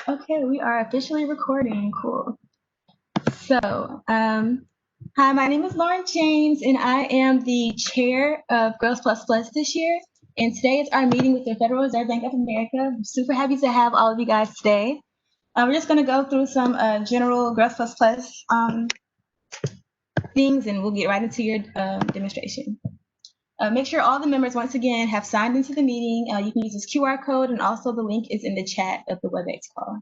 Okay, we are officially recording. Cool. So, hi, my name is Lauren James, and I am the chair of Girls Plus Plus this year. And today is our meeting with the Federal Reserve Bank of America. I'm super happy to have all of you guys today. We're just going to go through some general Girls Plus Plus things, and we'll get right into your demonstration. Make sure all the members, once again, have signed into the meeting. You can use this QR code, and also the link is in the chat of the WebEx call.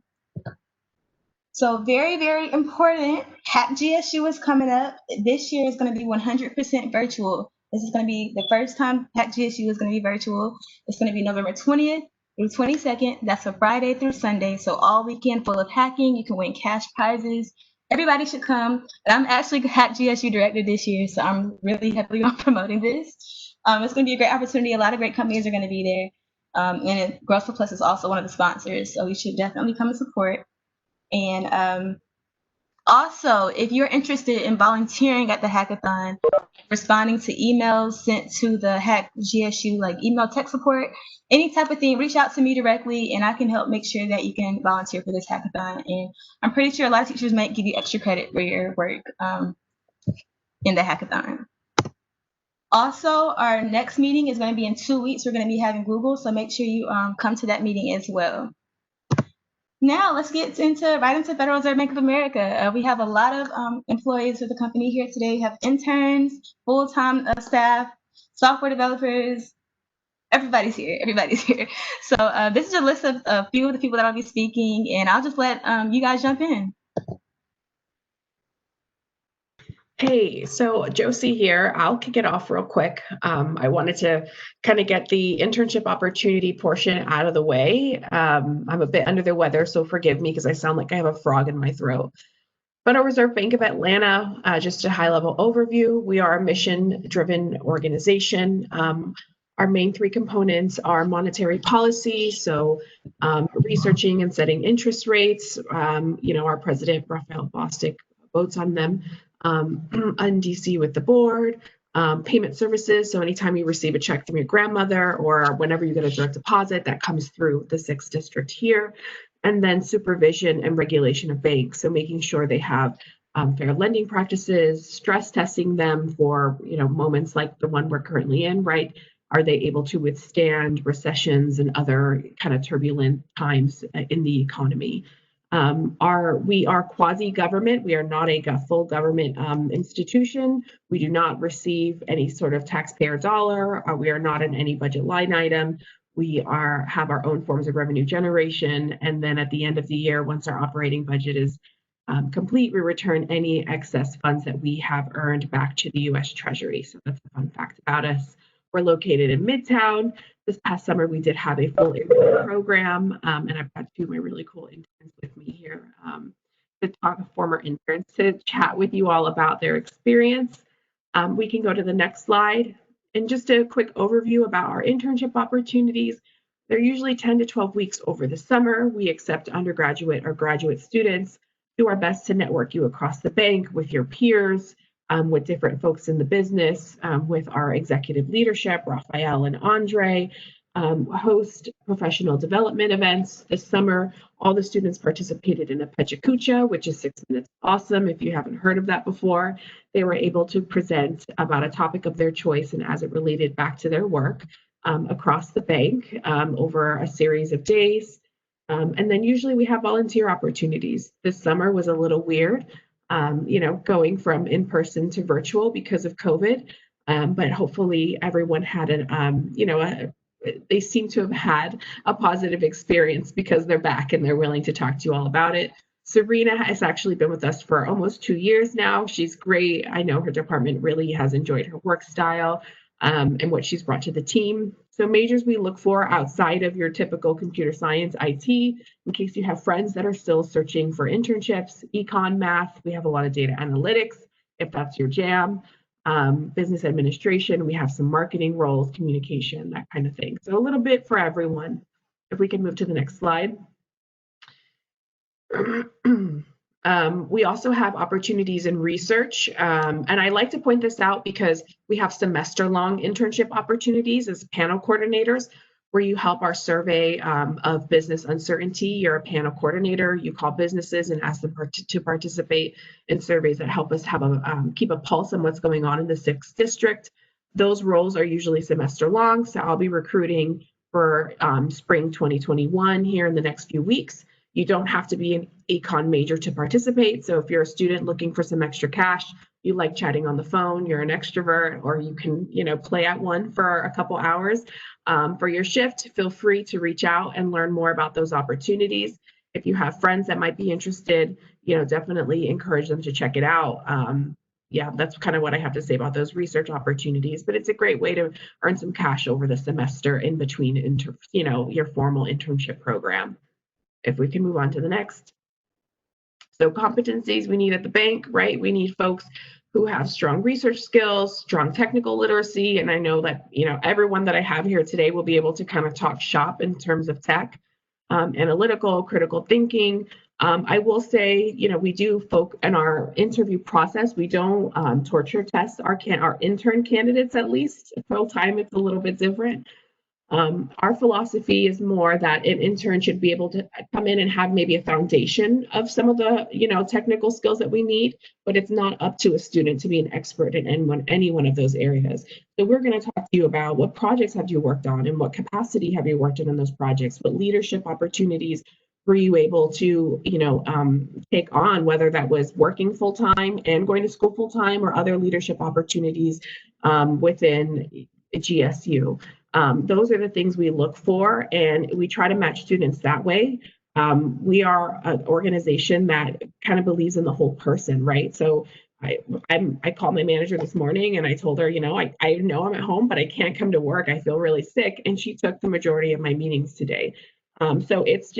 So very, very important, Hack GSU is coming up. This year is going to be 100% virtual. This is going to be the first time Hack GSU is going to be virtual. It's going to be November 20th through 22nd. That's a Friday through Sunday. So all weekend full of hacking. You can win cash prizes. Everybody should come. And I'm actually Hack GSU director this year, so I'm really heavily on promoting this. It's going to be a great opportunity. A lot of great companies are going to be there. And Growth for Plus is also one of the sponsors, so you should definitely come and support. And also, if you're interested in volunteering at the hackathon, responding to emails sent to the Hack GSU, like email tech support, any type of thing, reach out to me directly and I can help make sure that you can volunteer for this hackathon. And I'm pretty sure a lot of teachers might give you extra credit for your work in the hackathon. Also, our next meeting is going to be in 2 weeks. We're going to be having Google, so make sure you come to that meeting as well. Now let's get right into Federal Reserve Bank of America. We have a lot of employees of the company here today. We have interns, full-time staff, software developers. Everybody's here. Everybody's here. So this is a list of a few of the people that I'll be speaking, and I'll just let you guys jump in. Hey, so Josie here. I'll kick it off real quick. I wanted to kind of get the internship opportunity portion out of the way. I'm a bit under the weather, so forgive me because I sound like I have a frog in my throat. Federal Reserve Bank of Atlanta, just a high-level overview. We are a mission-driven organization. Our main three components are monetary policy, so researching and setting interest rates. Our president, Raphael Bostic, votes on them. On DC with the board, payment services. So anytime you receive a check from your grandmother or whenever you get a direct deposit, that comes through the 6th district here. And then supervision and regulation of banks. So making sure they have fair lending practices, stress testing them for moments like the one we're currently in, right? Are they able to withstand recessions and other kind of turbulent times in the economy? We are quasi-government. We are not a full government institution. We do not receive any sort of taxpayer dollar. We are not in any budget line item. We have our own forms of revenue generation. And then at the end of the year, once our operating budget is complete, we return any excess funds that we have earned back to the U.S. Treasury. So that's a fun fact about us. We're located in Midtown. This past summer, we did have a full intern program, and I've got two of my really cool interns with me here to talk, former interns, to chat with you all about their experience. We can go to the next slide. And just a quick overview about our internship opportunities. They're usually 10 to 12 weeks over the summer. We accept undergraduate or graduate students, do our best to network you across the bank with your peers, with different folks in the business, with our executive leadership, Raphael and Andre, host professional development events. This summer, all the students participated in a Pechacucha, which is 6 minutes awesome. If you haven't heard of that before, they were able to present about a topic of their choice and as it related back to their work across the bank over a series of days. And then usually we have volunteer opportunities. This summer was a little weird. Going from in-person to virtual because of COVID, but hopefully everyone had they seem to have had a positive experience because they're back and they're willing to talk to you all about it. Sabrina has actually been with us for almost 2 years now. She's great. I know her department really has enjoyed her work style and what she's brought to the team. So majors we look for outside of your typical computer science, IT, in case you have friends that are still searching for internships, econ, math, we have a lot of data analytics, if that's your jam, business administration, we have some marketing roles, communication, that kind of thing. So a little bit for everyone. If we can move to the next slide. We also have opportunities in research, and I like to point this out because we have semester-long internship opportunities as panel coordinators. where you help our survey of business uncertainty. You're a panel coordinator. You call businesses and ask them to participate in surveys that help us have keep a pulse on what's going on in the 6th district. Those roles are usually semester long, so I'll be recruiting for spring 2021 here in the next few weeks. You don't have to be an econ major to participate. So if you're a student looking for some extra cash, you like chatting on the phone, you're an extrovert, or you can, play at one for a couple hours for your shift, feel free to reach out and learn more about those opportunities. If you have friends that might be interested, definitely encourage them to check it out. Yeah, that's kind of what I have to say about those research opportunities, but it's a great way to earn some cash over the semester in between, your formal internship program. If we can move on to the next. So competencies we need at the bank, right? We need folks who have strong research skills, strong technical literacy. And I know that, everyone that I have here today will be able to kind of talk shop in terms of tech, analytical, critical thinking. I will say, we do in our interview process, we don't torture test our intern candidates, at least. Full time, it's a little bit different. Our philosophy is more that an intern should be able to come in and have maybe a foundation of some of the, technical skills that we need, but it's not up to a student to be an expert in any one of those areas. So we're going to talk to you about what projects have you worked on and what capacity have you worked in those projects, what leadership opportunities were you able to, take on, whether that was working full time and going to school full time or other leadership opportunities within GSU. Those are the things we look for, and we try to match students that way. We are an organization that kind of believes in the whole person, right? So I called my manager this morning and I told her, I know I'm at home, but I can't come to work. I feel really sick. And she took the majority of my meetings today. So it's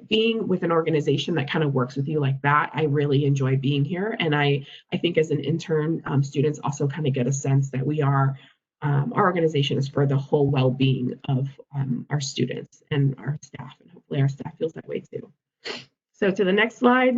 being with an organization that kind of works with you like that. I really enjoy being here. And I think as an intern, students also kind of get a sense that our organization is for the whole well-being of our students and our staff, and hopefully our staff feels that way too. So to the next slide.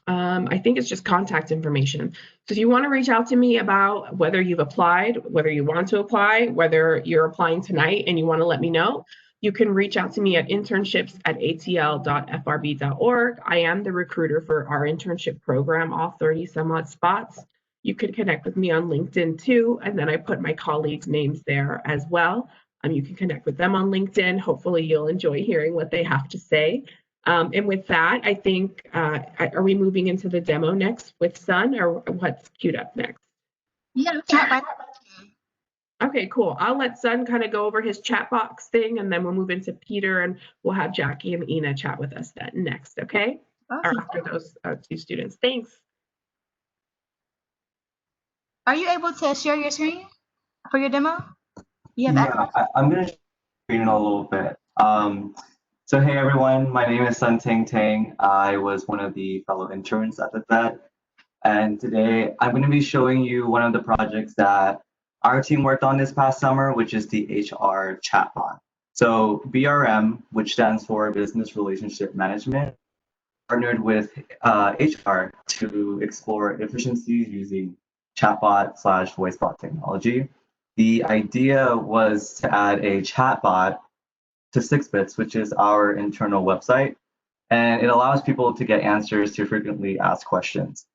I think it's just contact information. So if you want to reach out to me about whether you've applied, whether you want to apply, whether you're applying tonight and you want to let me know, you can reach out to me at internships@atl.frb.org. I am the recruiter for our internship program, all 30 some odd spots. You could connect with me on LinkedIn too, and then I put my colleagues' names there as well. You can connect with them on LinkedIn. Hopefully you'll enjoy hearing what they have to say. And with that, I think, are we moving into the demo next with Sun, or what's queued up next? Yeah, chat right. Okay, cool. I'll let Sun kind of go over his chat box thing, and then we'll move into Peter, and we'll have Jackie and Ina chat with us then next, okay? Awesome. Or after those two students. Thanks. Are you able to share your screen for your demo? Yeah, I'm going to screen in a little bit. So hey everyone, my name is Sun Ting Tang. I was one of the fellow interns at the Fed, and today I'm going to be showing you one of the projects that our team worked on this past summer, which is the HR chatbot. So BRM, which stands for Business Relationship Management, partnered with HR to explore efficiencies using chatbot/voice bot technology. The idea was to add a chatbot to 6bits, which is our internal website, and it allows people to get answers to frequently asked questions.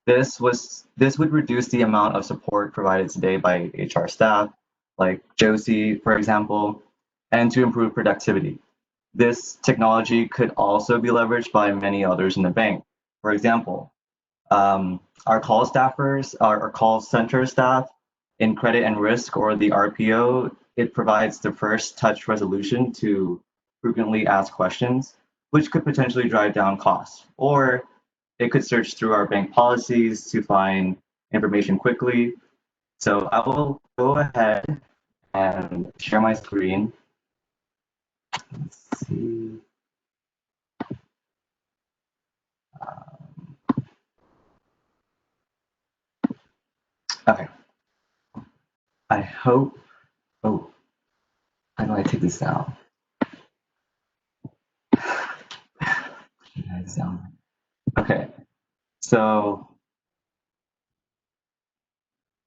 This would reduce the amount of support provided today by HR staff, like Josie, for example, and to improve productivity. This technology could also be leveraged by many others in the bank. For example, our call staffers, our call center staff in credit and risk, or the RPO, it provides the first touch resolution to frequently asked questions, which could potentially drive down costs. Or it could search through our bank policies to find information quickly. So I will go ahead and share my screen. Let's see. Okay. I hope, oh, how do I take this down? Okay, so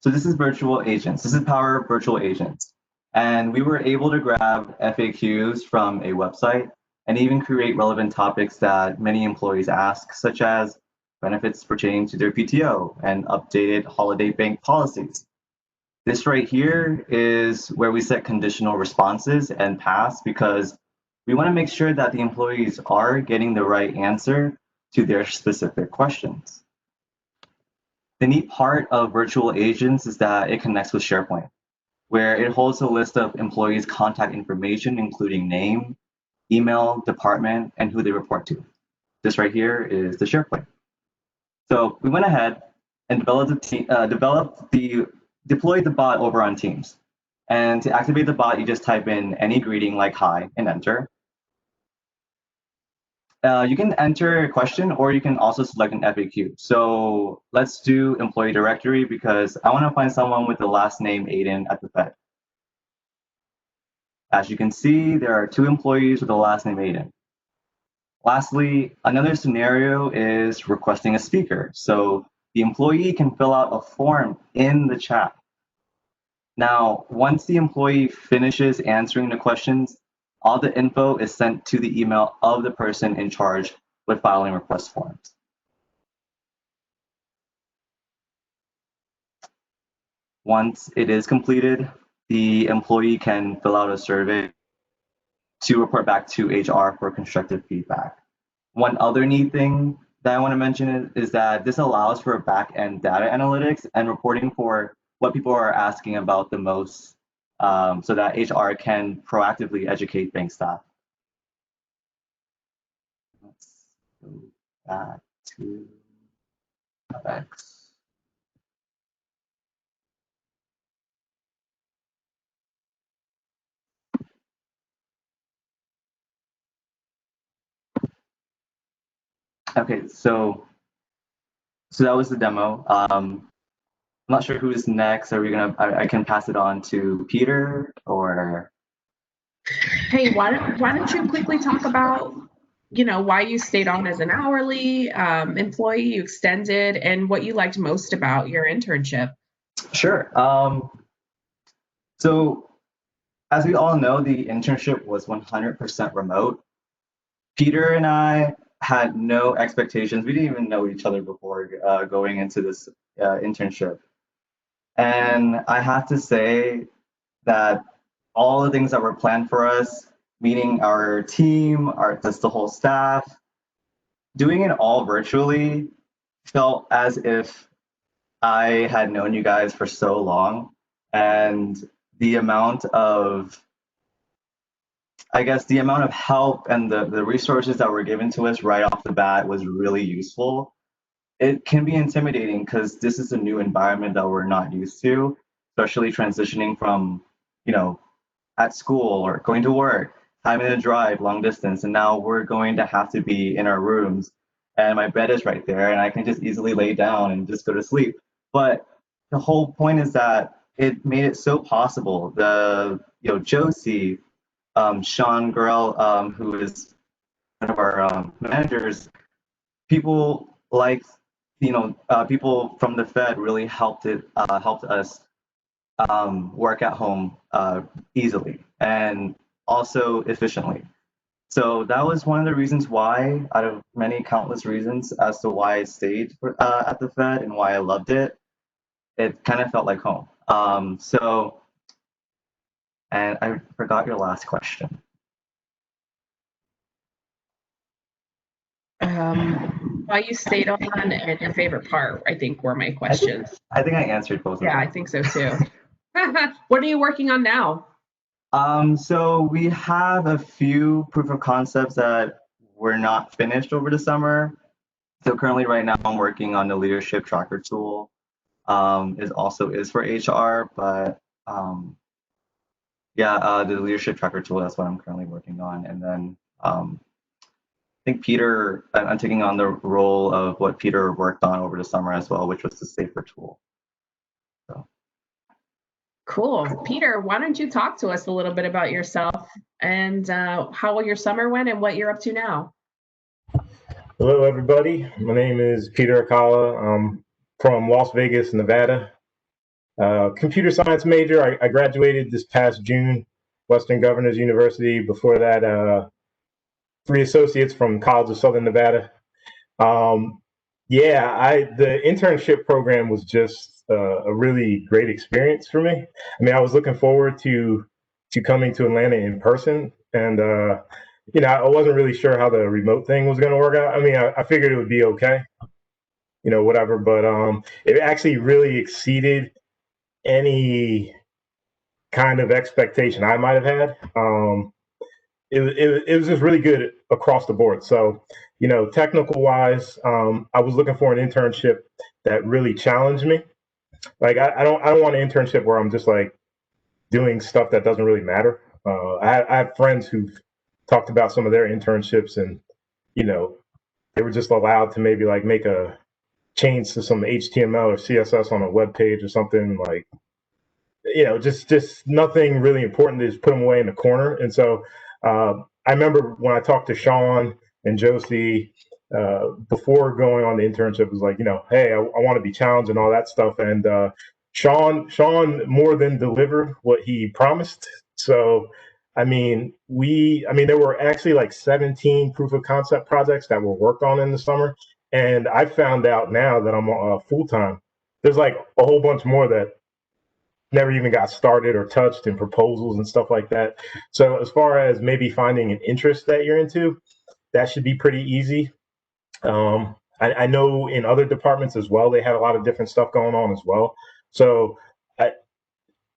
this is virtual agents. This is Power Virtual Agents. And we were able to grab FAQs from a website and even create relevant topics that many employees ask, such as benefits pertaining to their PTO and updated holiday bank policies. This right here is where we set conditional responses and pass because we want to make sure that the employees are getting the right answer to their specific questions. The neat part of virtual agents is that it connects with SharePoint, where it holds a list of employees' contact information, including name, email, department, and who they report to. This right here is the SharePoint. So we went ahead and deployed the bot over on Teams. And to activate the bot, you just type in any greeting like hi and enter. You can enter a question or you can also select an FAQ. So let's do employee directory because I want to find someone with the last name Aiden at the Fed. As you can see, there are 2 employees with the last name Aiden. Lastly, another scenario is requesting a speaker. So the employee can fill out a form in the chat. Now, once the employee finishes answering the questions, all the info is sent to the email of the person in charge with filing request forms. Once it is completed, the employee can fill out a survey to report back to HR for constructive feedback. One other neat thing that I want to mention is that this allows for back-end data analytics and reporting for what people are asking about the most so that HR can proactively educate bank staff. Let's go back to X. Okay, so that was the demo. I'm not sure who's next. Are we gonna? I can pass it on to Peter or. Hey, why don't you quickly talk about, why you stayed on as an hourly employee, you extended, and what you liked most about your internship? Sure. So as we all know, the internship was 100% remote. Peter and I had no expectations. We didn't even know each other before going into this internship. And I have to say that all the things that were planned for us, meeting our team, just the whole staff, doing it all virtually felt as if I had known you guys for so long. And the amount of the amount of help and the resources that were given to us right off the bat was really useful. It can be intimidating because this is a new environment that we're not used to, especially transitioning from, at school or going to work, having to drive long distance, and now we're going to have to be in our rooms, and my bed is right there, and I can just easily lay down and just go to sleep. But the whole point is that it made it so possible. Josie, Sean Gurrell, who is one of our managers, people like, people from the Fed really helped us work at home easily and also efficiently. So that was one of the reasons why, out of many countless reasons as to why I stayed at the Fed and why I loved it. It kind of felt like home. And I forgot your last question. Why you stayed on and your favorite part, I think, were my questions. I think I answered both of them. Yeah, I think so too. What are you working on now? So we have a few proof of concepts that were not finished over the summer. So currently right now I'm working on the leadership tracker tool. Is for HR, but the leadership tracker tool, that's what I'm currently working on. And then I think I'm taking on the role of what Peter worked on over the summer as well, which was the safer tool. So. Cool. Peter, why don't you talk to us a little bit about yourself and how your summer went and what you're up to now? Hello, everybody. My name is Peter Akala. I'm from Las Vegas, Nevada. Computer science major. I graduated this past June, Western Governors University. Before that, 3 associates from College of Southern Nevada. Yeah, the internship program was just a really great experience for me. I mean, I was looking forward to coming to Atlanta in person, and I wasn't really sure how the remote thing was going to work out. I mean, I figured it would be okay, whatever, but it actually really exceeded any kind of expectation I might have had. It was just really good across the board. So, technical wise, I was looking for an internship that really challenged me. Like, I don't want an internship where I'm just like doing stuff that doesn't really matter. I have friends who've talked about some of their internships, and they were just allowed to maybe like make a change to some HTML or CSS on a web page or something, like just nothing really important. They just put them away in the corner. And so I remember when I talked to Sean and Josie before going on the internship, it was like, hey, I want to be challenged and all that stuff. And Sean more than delivered what he promised. So I mean, there were actually like 17 proof of concept projects that were worked on in the summer. And I found out now that I'm full time, there's like a whole bunch more that never even got started or touched in proposals and stuff like that. So as far as maybe finding an interest that you're into, that should be pretty easy. I know in other departments as well, they had a lot of different stuff going on as well. So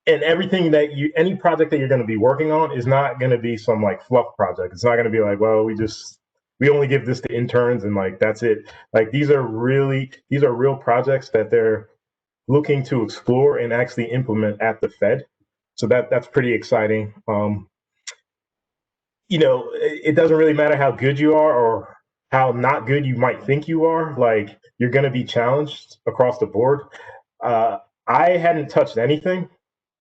and everything any project that you're going to be working on is not going to be some like fluff project. It's not going to be like, well, we only give this to interns and like that's it. Like these are real projects that they're looking to explore and actually implement at the Fed. So that's pretty exciting. It doesn't really matter how good you are or how not good you might think you are. Like you're going to be challenged across the board. I hadn't touched anything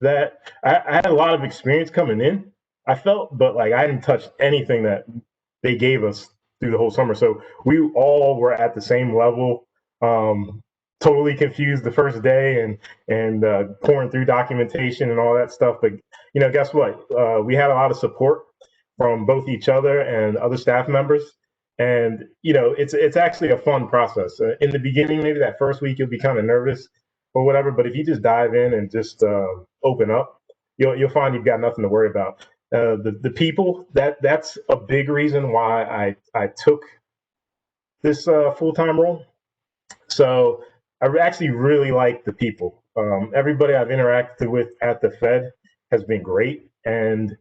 that I had a lot of experience coming in, I felt, but like I hadn't touched anything that they gave us through the whole summer. So we all were at the same level. Totally confused the first day and pouring through documentation and all that stuff. But guess what? We had a lot of support from both each other and other staff members. And it's actually a fun process. In the beginning, maybe that first week you'll be kind of nervous or whatever. But if you just dive in and just open up, you'll find you've got nothing to worry about. The people that's a big reason why I took this full-time role. So I actually really like the people. Everybody I've interacted with at the Fed has been great, and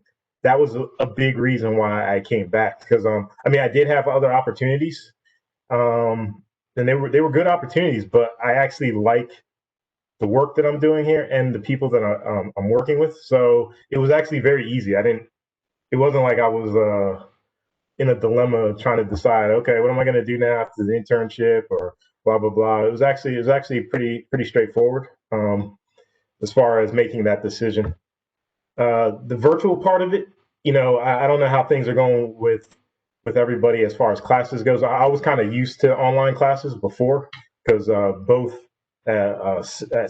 that was a big reason why I came back. Because I did have other opportunities, and they were good opportunities, but I actually like the work that I'm doing here and the people that I'm working with. So it was actually very easy. It wasn't like I was in a dilemma trying to decide, okay, what am I going to do now after the internship or blah blah blah. It was actually pretty straightforward as far as making that decision. The virtual part of it, I don't know how things are going with everybody as far as classes goes. I was kind of used to online classes before because both at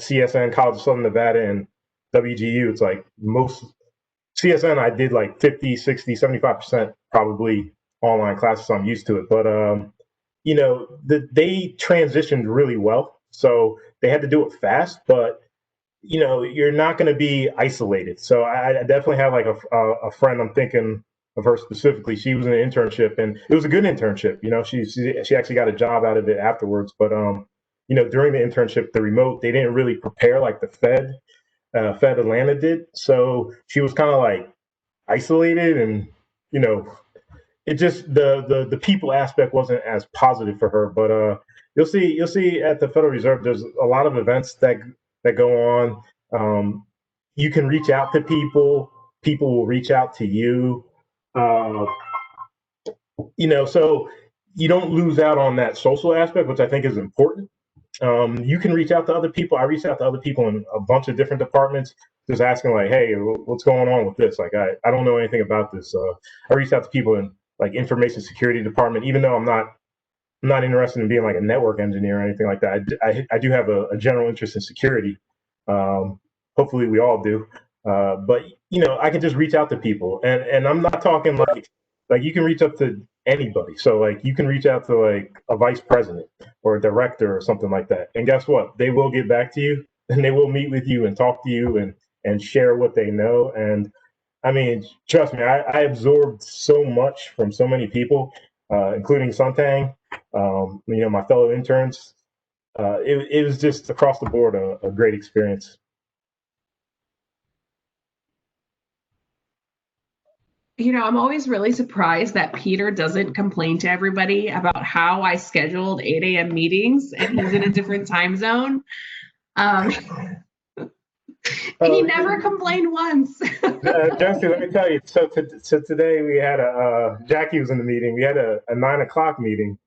CSN, College of Southern Nevada, and WGU, it's like most CSN, I did like 50, 60, 75% probably online classes, so I'm used to it. But they transitioned really well, so they had to do it fast. But you're not going to be isolated. So I definitely have like a friend. I'm thinking of her specifically. She was in an internship, and it was a good internship. She actually got a job out of it afterwards. But during the internship, the remote, they didn't really prepare like the Fed Atlanta did. So she was kind of like isolated, and it just the people aspect wasn't as positive for her. But you'll see at the Federal Reserve, there's a lot of events that go on. You can reach out to people. People will reach out to you. So you don't lose out on that social aspect, which I think is important. You can reach out to other people. I reached out to other people in a bunch of different departments, just asking like, hey, what's going on with this? Like, I don't know anything about this. I reached out to people in like information security department, even though I'm not interested in being like a network engineer or anything like that. I do have a general interest in security. Hopefully we all do. But you know, I can just reach out to people, and I'm not talking like you can reach up to anybody. So like you can reach out to like a vice president or a director or something like that. And guess what? They will get back to you and they will meet with you and talk to you and share what they know. And I mean, trust me, I absorbed so much from so many people, including Suntang, you know, my fellow interns. It was just across the board a great experience. You know, I'm always really surprised that Peter doesn't complain to everybody about how I scheduled 8 a.m. meetings and he's in a different time zone. He never complained once. Jesse, let me tell you. So today we had Jackie was in the meeting. We had a 9 o'clock meeting,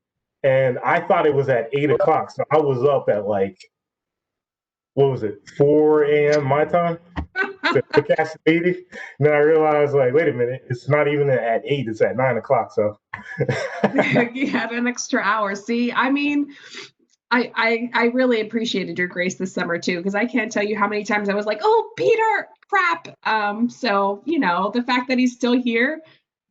and I thought it was at 8 o'clock. So I was up at like, what was it, 4 a.m. my time to catch the meeting. And then I realized, like, wait a minute, it's not even at 8, it's at 9 o'clock. So You had an extra hour. See, I mean, I really appreciated your grace this summer too, because I can't tell you how many times I was like, oh, Peter, crap. So, you know, the fact that he's still here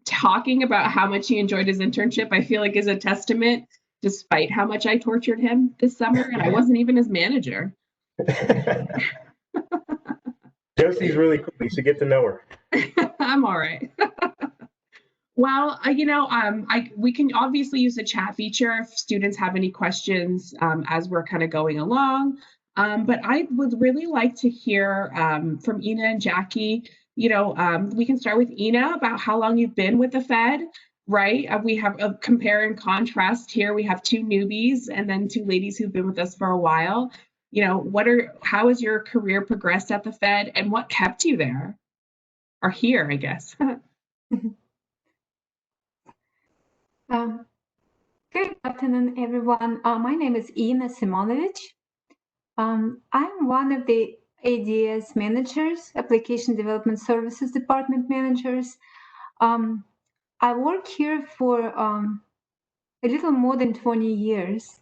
talking about how much he enjoyed his internship, I feel like is a testament, despite how much I tortured him this summer, and I wasn't even his manager. Josie's really cool. You should get to know her. I'm all right. Well, you know, we can obviously use the chat feature if students have any questions as we're kind of going along. But I would really like to hear from Ina and Jackie. You know, we can start with Ina about how long you've been with the Fed, right? We have a compare and contrast here. We have two newbies and then two ladies who've been with us for a while. You know, how has your career progressed at the Fed and what kept you there or here, I guess? Good afternoon, everyone. My name is Ina Simonovic. I'm one of the ADS managers, Application Development Services Department managers. I work here for a little more than 20 years.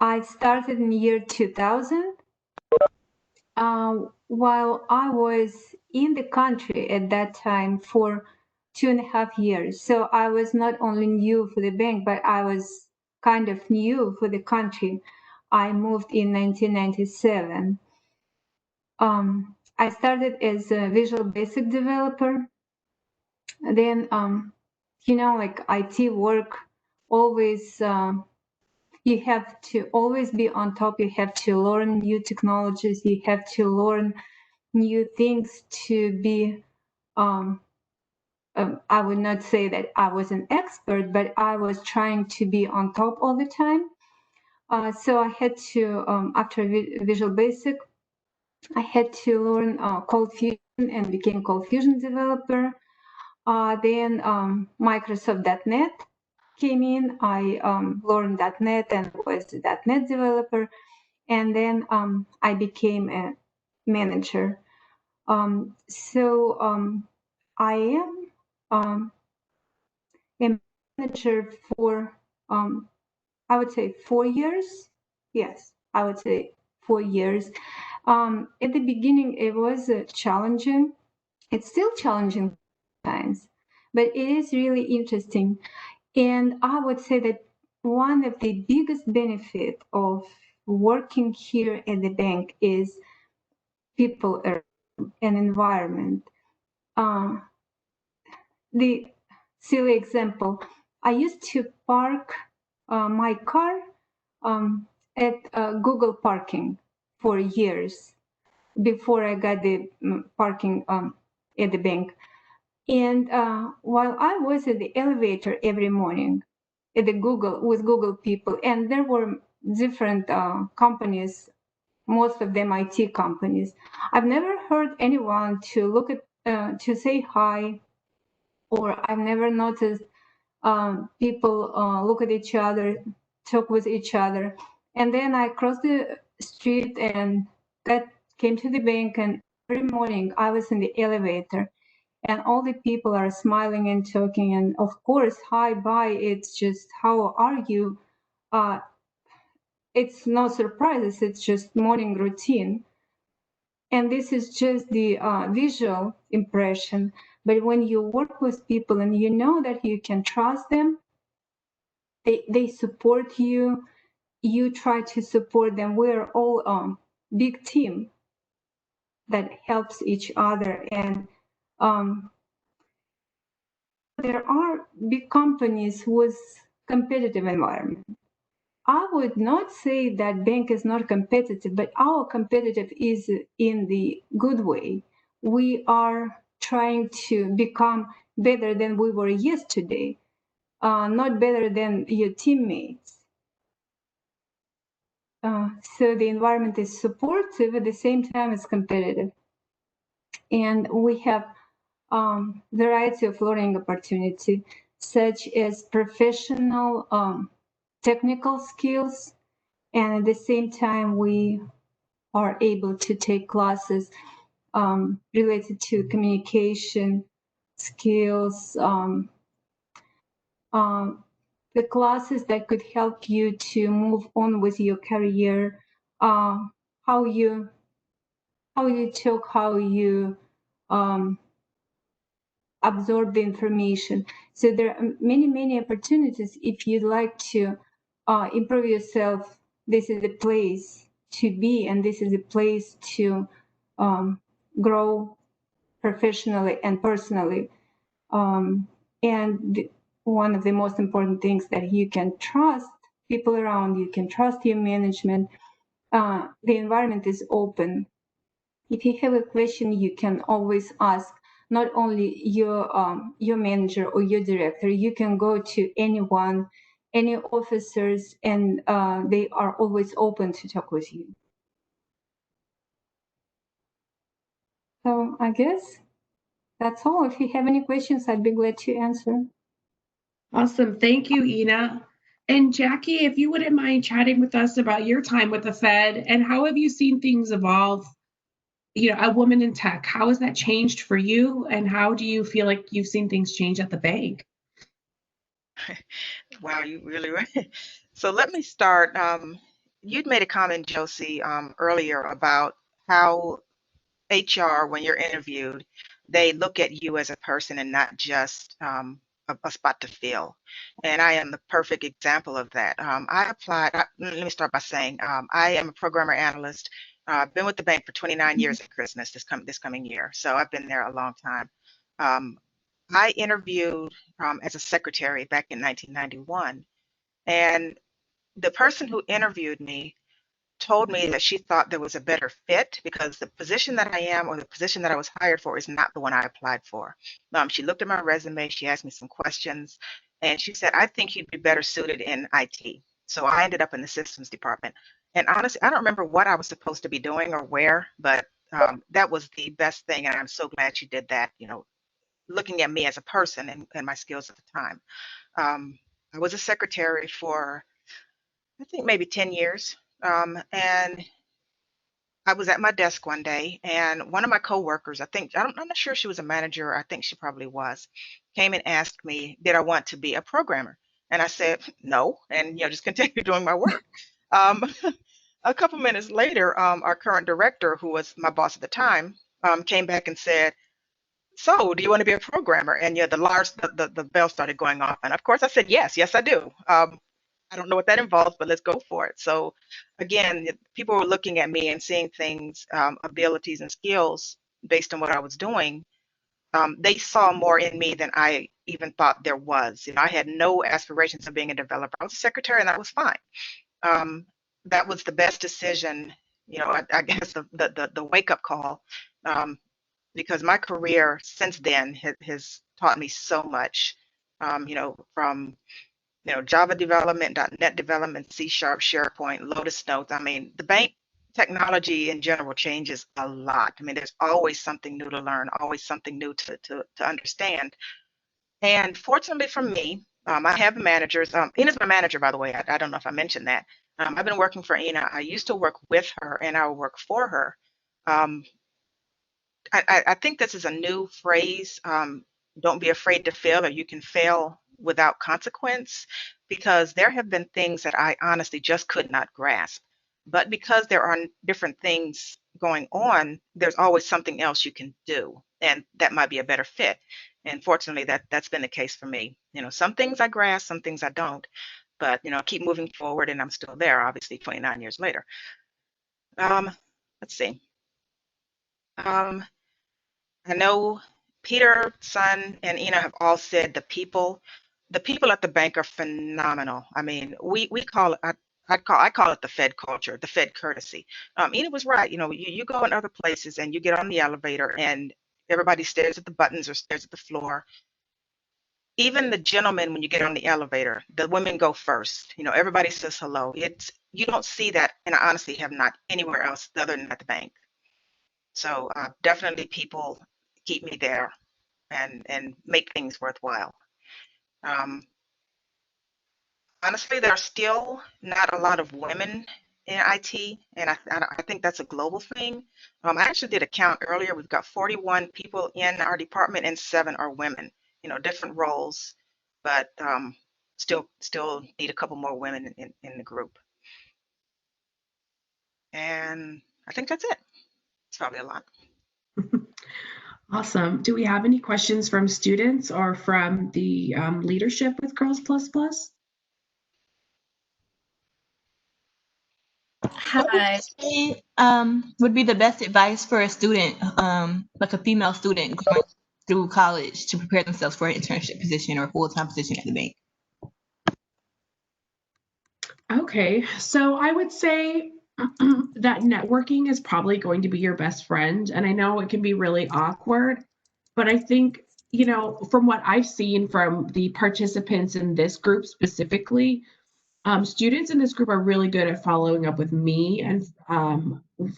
I started in the year 2000. While I was in the country at that time for 2.5 years. So I was not only new for the bank, but I was kind of new for the country. I moved in 1997. I started as a Visual Basic developer. Then, you know, like IT work, always you have to always be on top. You have to learn new technologies. You have to learn new things to be I would not say that I was an expert, but I was trying to be on top all the time. So I had to, after Visual Basic, I had to learn Cold Fusion and became Cold Fusion developer. Then Microsoft.NET came in. I learned .NET and was a .NET developer. And then I became a manager. I am a manager for, I would say 4 years. Yes, I would say 4 years. At the beginning, it was challenging. It's still challenging times, but it is really interesting. And I would say that one of the biggest benefit of working here at the bank is people and environment. The silly example, I used to park my car at Google parking for years before I got the parking at the bank. And while I was at the elevator every morning at the Google with Google people, and there were different companies, most of them IT companies, I've never heard anyone to look at to say hi, or I've never noticed people look at each other, talk with each other. And then I crossed the street and came to the bank, and every morning I was in the elevator and all the people are smiling and talking. And of course, hi, bye, it's just, how are you? It's no surprises, it's just morning routine. And this is just the visual impression. But when you work with people and you know that you can trust them, they support you, you try to support them. We're all a big team that helps each other. And there are big companies with competitive environment. I would not say that bank is not competitive, but our competitive is in the good way. We are trying to become better than we were yesterday, not better than your teammates. So the environment is supportive, at the same time it's competitive. And we have variety of learning opportunity, such as professional technical skills, and at the same time we are able to take classes related to communication skills, the classes that could help you to move on with your career, how you talk, how you absorb the information. So there are many opportunities. If you'd like to improve yourself, this is the place to be, and this is a place to grow professionally and personally. And one of the most important things that you can trust people around you, can trust your management. The environment is open. If you have a question, you can always ask not only your manager or your director. You can go to anyone, any officers, and they are always open to talk with you. So I guess that's all. If you have any questions, I'd be glad to answer. Awesome. Thank you, Ina. And Jackie, if you wouldn't mind chatting with us about your time with the Fed and how have you seen things evolve? You know, a woman in tech, how has that changed for you? And how do you feel like you've seen things change at the bank? Wow, you really right. So let me start. You'd made a comment, Josie, earlier about how HR, when you're interviewed, they look at you as a person and not just a spot to fill. And I am the perfect example of that. I applied, let me start by saying I am a programmer analyst. I've been with the bank for 29 years at Christmas this coming year. So I've been there a long time. Um, I interviewed as a secretary back in 1991. And the person who interviewed me told me that she thought there was a better fit because the position that I am or the position that I was hired for is not the one I applied for. She looked at my resume, she asked me some questions, and she said, I think you'd be better suited in IT. So I ended up in the systems department. And honestly, I don't remember what I was supposed to be doing or where, but that was the best thing. And I'm so glad she did that, you know, looking at me as a person and my skills at the time. I was a secretary for, I think, maybe 10 years. And I was at my desk one day, and one of my coworkers, I'm not sure she was a manager. I think she probably was, came and asked me, did I want to be a programmer? And I said, no, and just continue doing my work. Um, a couple minutes later, our current director, who was my boss at the time, came back and said, so do you want to be a programmer? And the bell started going off. And of course I said, yes, I do. I don't know what that involves, but let's go for it. So again, people were looking at me and seeing things, abilities and skills based on what I was doing. They saw more in me than I even thought there was. I had no aspirations of being a developer. I was a secretary and that was fine. That was the best decision, I guess the wake up call. Because my career since then has taught me so much, from Java development, .NET development, C#, SharePoint, Lotus Notes. I mean, the bank technology in general changes a lot. I mean, there's always something new to learn, always something new to understand. And fortunately for me, I have managers. Ina's my manager, by the way. I don't know if I mentioned that. I've been working for Ina. I used to work with her and I would work for her. Um, I think this is a new phrase. Don't be afraid to fail, or you can fail without consequence, because there have been things that I honestly just could not grasp. But because there are different things going on, there's always something else you can do, and that might be a better fit. And fortunately, that's been the case for me. Some things I grasp, some things I don't, but I keep moving forward, and I'm still there, obviously, 29 years later. Let's see. Um, I know Peter, Sun, and Ina have all said the people at the bank are phenomenal. I mean, we call it, I call it the Fed culture, the Fed courtesy. Ina was right. You go in other places and you get on the elevator and everybody stares at the buttons or stares at the floor. Even the gentlemen, when you get on the elevator, the women go first. Everybody says hello. You don't see that, and I honestly have not anywhere else other than at the bank. So definitely people keep me there and make things worthwhile. Um, Honestly, there are still not a lot of women in IT, and I think that's a global thing. I actually did a count earlier. We've got 41 people in our department, and 7 are women. Different roles, but still need a couple more women in the group. And I think that's it. It's probably a lot. Awesome. Do we have any questions from students or from the leadership with Girls Plus Plus? Hi. Would be the best advice for a student, like a female student going through college to prepare themselves for an internship position or full-time position at the bank? Okay, so I would say that networking is probably going to be your best friend. And I know it can be really awkward, but I think, from what I've seen from the participants in this group specifically, students in this group are really good at following up with me and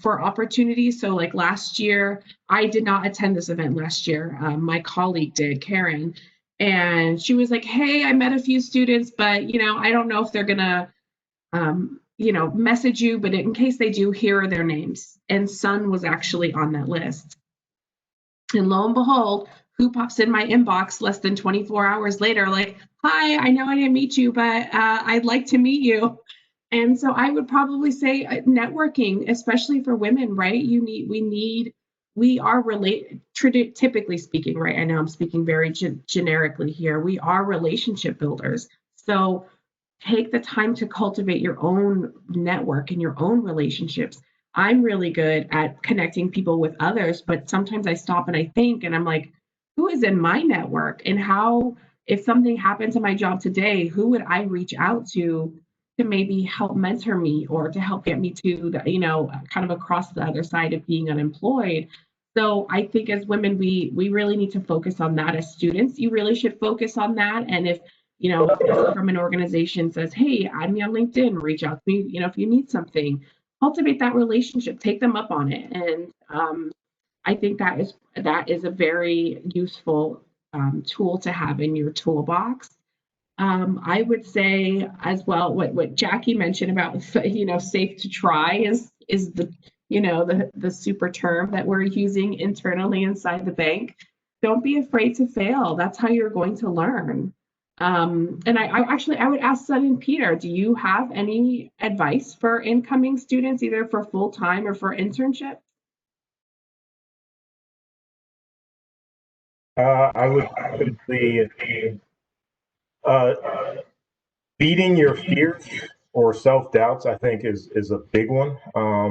for opportunities. So, like last year, I did not attend this event last year. My colleague did, Karen, and she was like, "Hey, I met a few students, but I don't know if they're gonna, message you. But in case they do, here are their names." And Sun was actually on that list. And lo and behold, who pops in my inbox less than 24 hours later, like, "Hi, I know I didn't meet you, but I'd like to meet you." And so I would probably say networking, especially for women, right? We are related, typically speaking, right? I know I'm speaking very generically here. We are relationship builders. So take the time to cultivate your own network and your own relationships. I'm really good at connecting people with others, but sometimes I stop and I think, and I'm like, who is in my network? And how, if something happened to my job today, who would I reach out to maybe help mentor me or to help get me to the, kind of across the other side of being unemployed? So I think as women, we really need to focus on that. As students, you really should focus on that. And if from an organization says, "Hey, add me on LinkedIn, reach out to me, if you need something," cultivate that relationship, take them up on it. And I think that is a very useful tool to have in your toolbox. I would say as well, what Jackie mentioned about, safe to try is the super term that we're using internally inside the bank. Don't be afraid to fail. That's how you're going to learn. And I would ask Sun and Peter, do you have any advice for incoming students, either for full-time or for internship? I would simply uh, beating your fears or self doubts. I think is a big one. I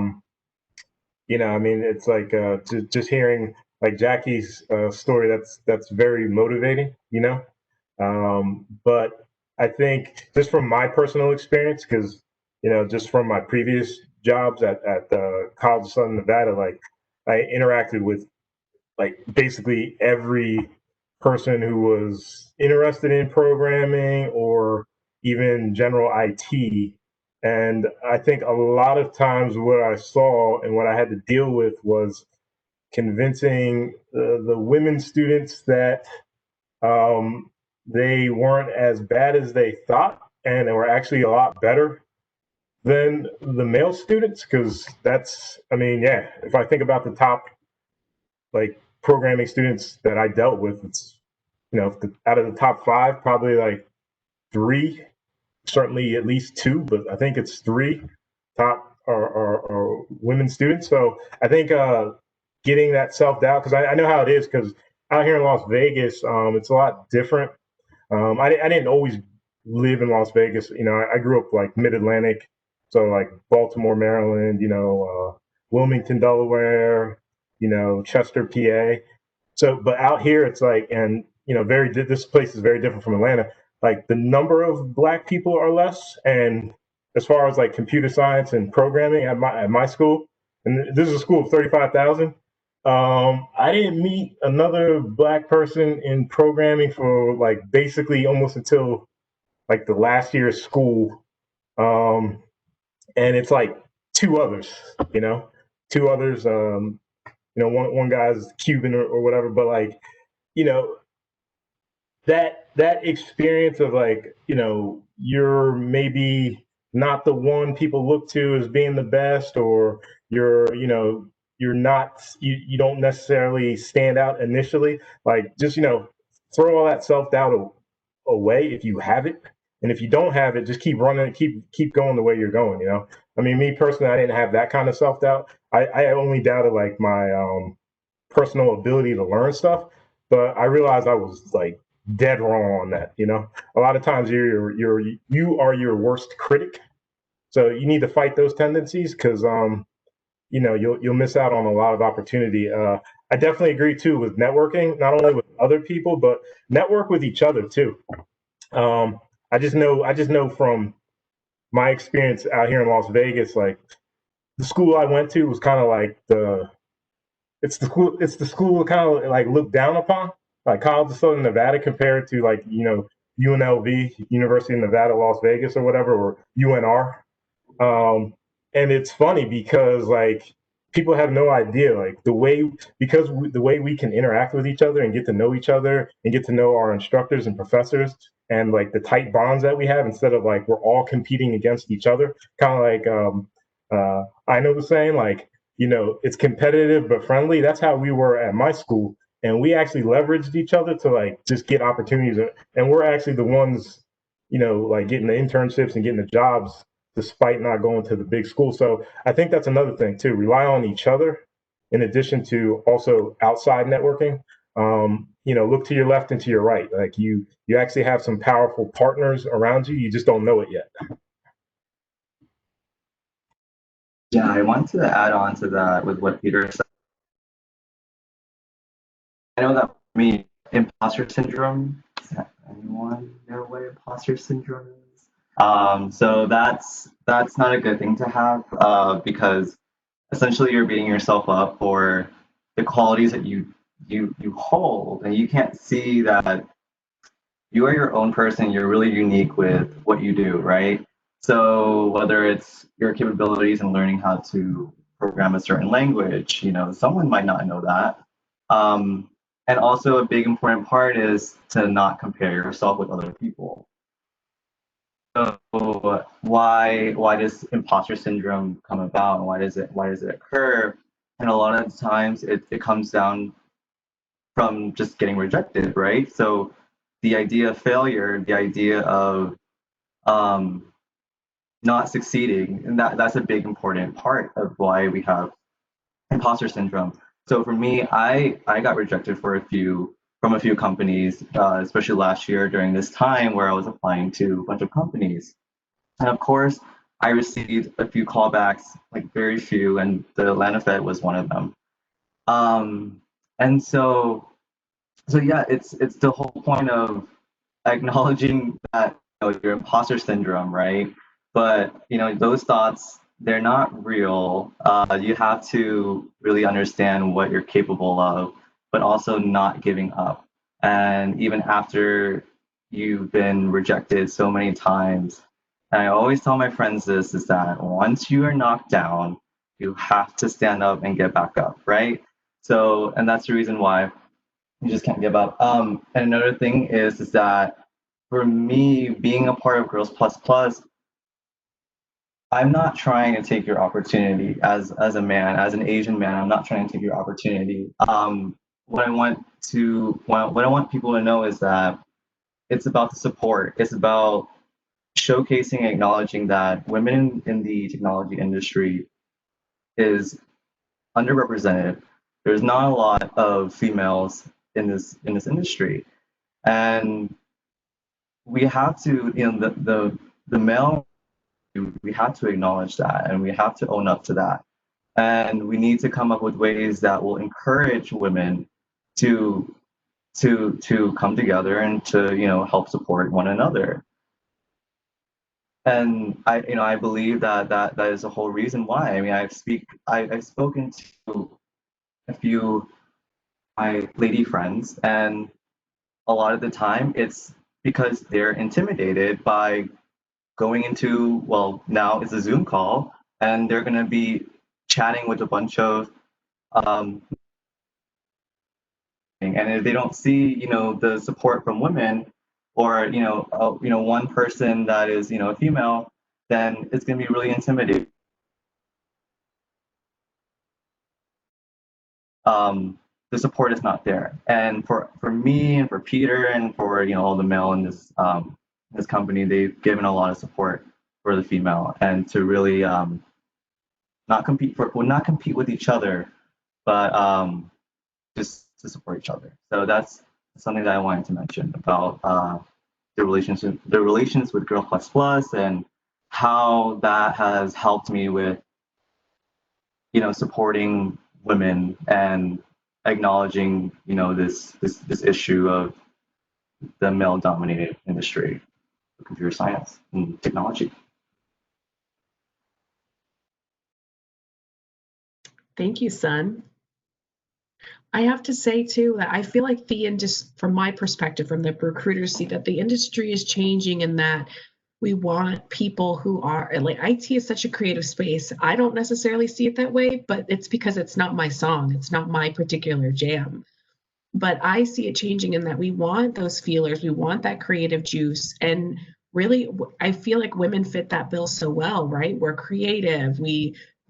mean, it's like just hearing like Jackie's story. That's very motivating. But I think just from my personal experience, because just from my previous jobs at the College of Southern Nevada, like I interacted with like basically every person who was interested in programming or even general IT. And I think a lot of times what I saw and what I had to deal with was convincing the women students that they weren't as bad as they thought, and they were actually a lot better than the male students. Because I mean, yeah, if I think about the top like programming students that I dealt with, it's out of the top 5, probably like 3, certainly at least 2, but I think it's 3 top are women students. So I think getting that self-doubt, because I know how it is, because out here in Las Vegas, it's a lot different. I didn't always live in Las Vegas. You know, I grew up like mid-Atlantic, so like Baltimore, Maryland, Wilmington, Delaware, Chester, PA. So, but out here, it's like, and this place is very different from Atlanta. Like the number of Black people are less, and as far as like computer science and programming at my school, and this is a school of 35,000. I didn't meet another Black person in programming for like basically almost until like the last year of school. And it's like two others, you know, two others. One guy's Cuban or whatever, but like, you know, that experience of like, you're maybe not the one people look to as being the best, or you're not, you don't necessarily stand out initially. Like, just, throw all that self-doubt away if you have it. And if you don't have it, just keep running, keep going the way you're going, I mean, me personally, I didn't have that kind of self-doubt. I only doubted like my personal ability to learn stuff, but I realized I was like dead wrong on that. A lot of times you are your worst critic, so you need to fight those tendencies, because you'll miss out on a lot of opportunity. I definitely agree too with networking, not only with other people, but network with each other too. I just know from my experience out here in Las Vegas, like the school I went to was kind of like it's the school kind of like looked down upon, like College of Southern Nevada, compared to like UNLV, University of Nevada, Las Vegas, or whatever, or UNR. And it's funny because like people have no idea, like the way we can interact with each other and get to know each other and get to know our instructors and professors, and like the tight bonds that we have, instead of like we're all competing against each other, kind of like I know the saying, like, it's competitive but friendly. That's how we were at my school, and we actually leveraged each other to like just get opportunities, and we're actually the ones, like getting the internships and getting the jobs despite not going to the big school. So I think that's another thing too. Rely on each other in addition to also outside networking. Look to your left and to your right. Like you actually have some powerful partners around you. You just don't know it yet. Yeah, I want to add on to that with what Peter said. I know that for me, imposter syndrome. Does anyone know what imposter syndrome is? So that's not a good thing to have, because essentially you're beating yourself up for the qualities that you hold, and you can't see that you are your own person. You're really unique with what you do, right? So whether it's your capabilities in learning how to program a certain language, someone might not know that. And also a big important part is to not compare yourself with other people. So why does imposter syndrome come about, and why does it occur? And a lot of times it comes down from just getting rejected, right? So the idea of failure, the idea of not succeeding, and that's a big important part of why we have imposter syndrome. So for me, I got rejected from a few companies, especially last year during this time where I was applying to a bunch of companies. And of course, I received a few callbacks, like very few, and the Atlanta Fed was one of them. And so yeah, it's the whole point of acknowledging that your imposter syndrome, right? But those thoughts, they're not real. You have to really understand what you're capable of, but also not giving up. And even after you've been rejected so many times, and I always tell my friends this, is that once you are knocked down, you have to stand up and get back up, right? So, and that's the reason why you just can't give up. And another thing is that for me, being a part of Girls Plus Plus, I'm not trying to take your opportunity as a man, as an Asian man. I'm not trying to take your opportunity. What I want people to know is that it's about the support. It's about showcasing and acknowledging that women in the technology industry is underrepresented. There's not a lot of females in this industry, and we have to, the male, we have to acknowledge that, and we have to own up to that, and we need to come up with ways that will encourage women to come together and to help support one another. And I believe that is the whole reason why. I mean, I've spoken to a few my lady friends, and a lot of the time it's because they're intimidated by going into, well, now it's a Zoom call, and they're going to be chatting with a bunch of and if they don't see the support from women, or one person that is a female, then it's going to be really intimidating. The support is not there, and for me and for Peter and for all the male in this company, they've given a lot of support for the female, and to really not compete with each other, but just to support each other. So that's something that I wanted to mention about the relations with Girl Plus Plus, and how that has helped me with supporting women and acknowledging this issue of the male dominated industry of computer science and technology. Thank you, Sun. I have to say too that I feel like from my perspective, from the recruiter's seat, that the industry is changing, in that we want people who are like, IT is such a creative space. I don't necessarily see it that way, but it's because it's not my song. It's not my particular jam. But I see it changing in that we want those feelers. We want that creative juice. And really, I feel like women fit that bill so well, right? We're creative.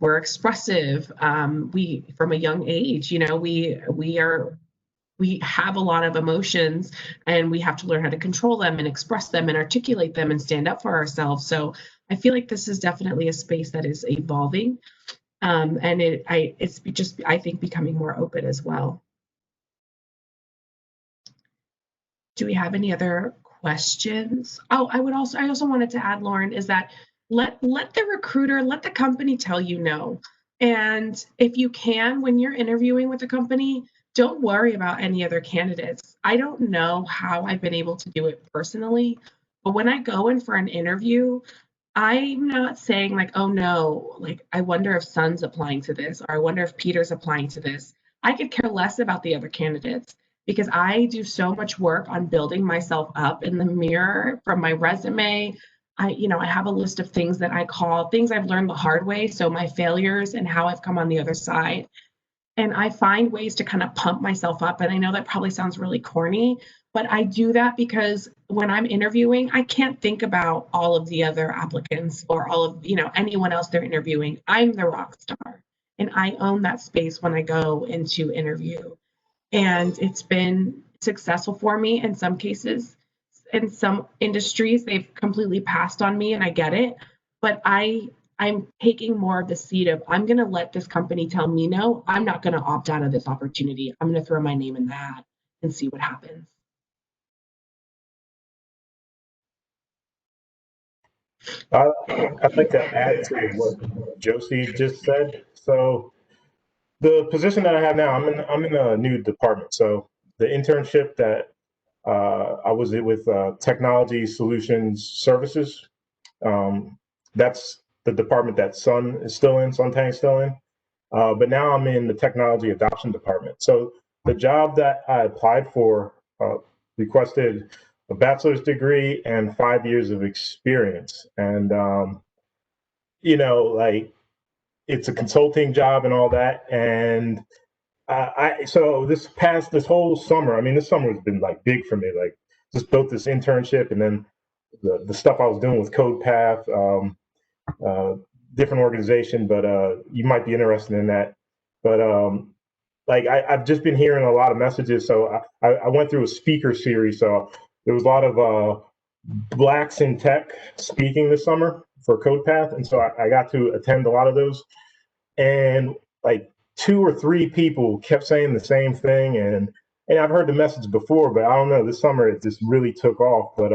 We're expressive. We, from a young age, we have a lot of emotions, and we have to learn how to control them and express them and articulate them and stand up for ourselves. So I feel like this is definitely a space that is evolving, and it's just, I think, becoming more open as well. Do we have any other questions? Oh, I also wanted to add, Lauren, is that let the recruiter, let the company tell you no. And if you can, when you're interviewing with a company, don't worry about any other candidates. I don't know how I've been able to do it personally, but when I go in for an interview, I'm not saying like, oh no, like I wonder if Sun's applying to this, or I wonder if Peter's applying to this. I could care less about the other candidates, because I do so much work on building myself up in the mirror from my resume. I have a list of things that I call things I've learned the hard way. So my failures and how I've come on the other side. And I find ways to kind of pump myself up. And I know that probably sounds really corny, but I do that because when I'm interviewing, I can't think about all of the other applicants or all of, anyone else they're interviewing. I'm the rock star, and I own that space when I go into interview. And it's been successful for me in some cases. In some industries, they've completely passed on me, and I get it. But I'm taking more of the seat of, I'm going to let this company tell me no. I'm not going to opt out of this opportunity. I'm going to throw my name in the hat and see what happens. I'd like to add to what Josie just said. So the position that I have now, I'm in a new department. So the internship that I was with Technology Solutions Services. That's the department that Sun is still in, Sun Tang's still in. But now I'm in the Technology Adoption Department. So the job that I applied for requested a bachelor's degree and 5 years of experience. And, like, it's a consulting job and all that. And so this whole summer, I mean, this summer has been like big for me. Like, just built this internship, and then the stuff I was doing with CodePath, different organization, but you might be interested in that. But like I've just been hearing a lot of messages, so I went through a speaker series. So there was a lot of Blacks in Tech speaking this summer for CodePath, and so I got to attend a lot of those. And like 2 or 3 people kept saying the same thing, and I've heard the message before, but I don't know. This summer it just really took off. But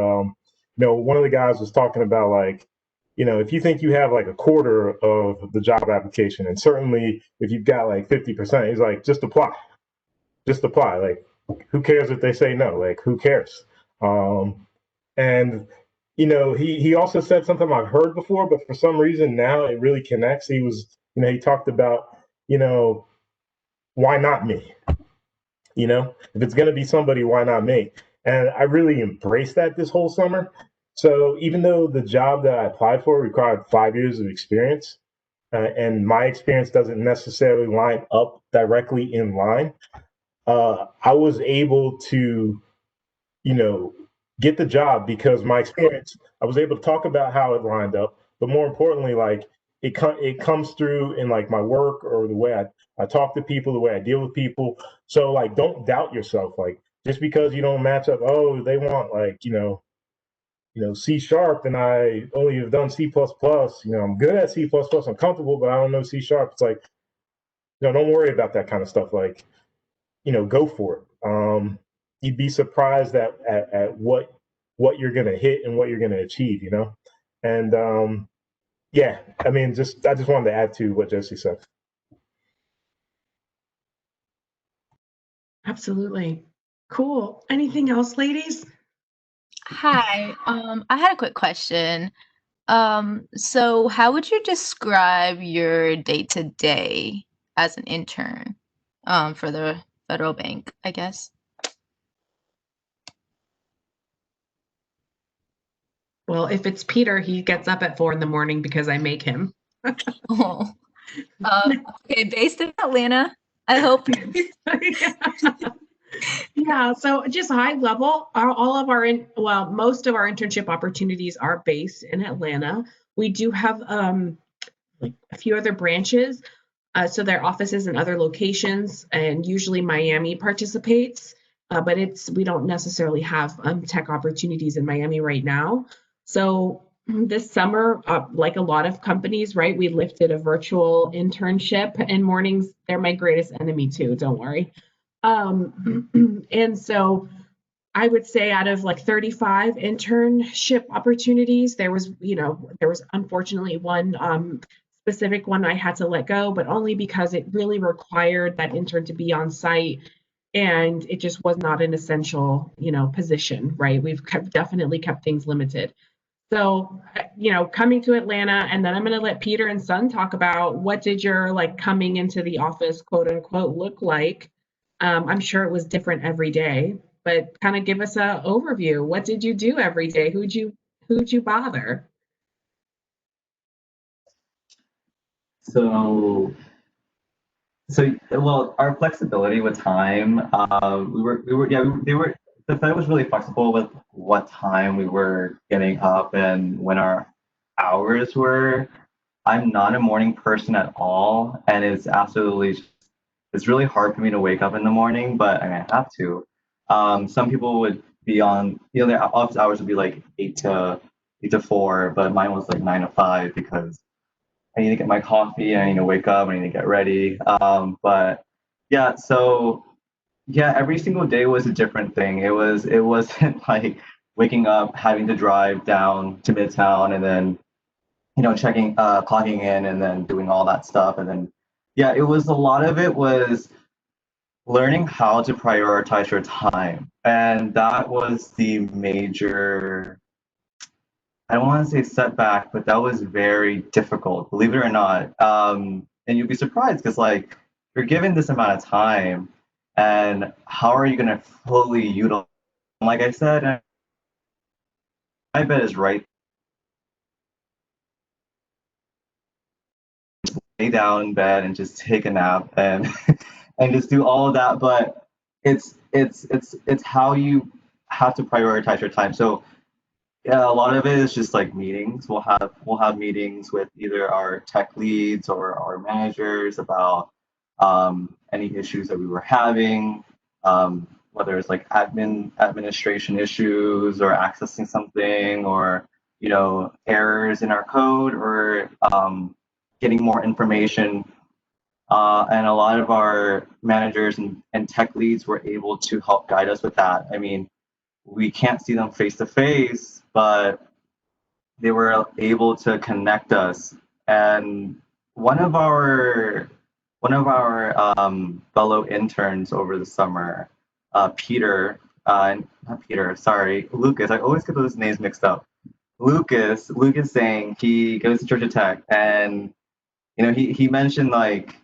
one of the guys was talking about like, if you think you have like a quarter of the job application, and certainly if you've got like 50%, he's like, just apply. Like, who cares if they say no? Like, who cares? And he also said something I've heard before, but for some reason now it really connects. He talked about, why not me? If it's going to be somebody, why not me? And I really embraced that this whole summer. So even though the job that I applied for required 5 years of experience, and my experience doesn't necessarily line up directly in line, I was able to, get the job because my experience, I was able to talk about how it lined up, but more importantly, like it comes through in like my work or the way I talk to people, the way I deal with people. So like, don't doubt yourself. Like just because you don't match up, oh, they want like, C sharp and I only have done C++, I'm good at C++, I'm comfortable, but I don't know C sharp. It's like, don't worry about that kind of stuff. Like, go for it. You'd be surprised at what you're gonna hit and what you're gonna achieve, And yeah, I mean, I just wanted to add to what Josie said. Absolutely. Cool. Anything else, ladies? Hi, I had a quick question. So how would you describe your day-to-day as an intern, for the federal bank, I guess? Well, if it's Peter, he gets up at 4 a.m. because I make him. Oh, okay, based in Atlanta, I hope. Yeah, so just high level, most of our internship opportunities are based in Atlanta. We do have like a few other branches, so their offices in other locations, and usually Miami participates, but we don't necessarily have tech opportunities in Miami right now. So this summer, like a lot of companies, right, we lifted a virtual internship, and mornings, they're my greatest enemy too, don't worry. And so I would say out of like 35 internship opportunities, there was unfortunately one specific one I had to let go, but only because it really required that intern to be on site, and it just was not an essential, position, right? We've definitely kept things limited. So, coming to Atlanta, and then I'm going to let Peter and Sun talk about what did your like coming into the office, quote unquote, look like. I'm sure it was different every day, but kind of give us an overview. What did you do every day? Who'd you bother? So, well, our flexibility with time, the Fed was really flexible with what time we were getting up and when our hours were. I'm not a morning person at all, and it's really hard for me to wake up in the morning, but I mean, I have to. Some people would be on, their office hours would be like 8 to 4, but mine was like 9 to 5 because I need to get my coffee, I need to wake up, I need to get ready. But yeah, so yeah, every single day was a different thing. It wasn't like waking up, having to drive down to Midtown and then checking, clocking in and then doing all that stuff. And then, yeah, a lot of it was learning how to prioritize your time. And that was the major, I don't want to say setback, but that was very difficult, believe it or not. And you'll be surprised because, like, you're given this amount of time, and how are you going to fully utilize? Like I said, my bed is right. Lay down in bed and just take a nap and and just do all of that. But it's how you have to prioritize your time. So yeah, a lot of it is just like meetings. We'll have meetings with either our tech leads or our managers about any issues that we were having. whether it's like administration issues or accessing something, or errors in our code, or getting more information. And a lot of our managers and tech leads were able to help guide us with that. I mean, we can't see them face to face, but they were able to connect us. And one of our fellow interns over the summer, Peter, not Peter, sorry, Lucas. I always get those names mixed up. Lucas saying he goes to Georgia Tech, and he mentioned like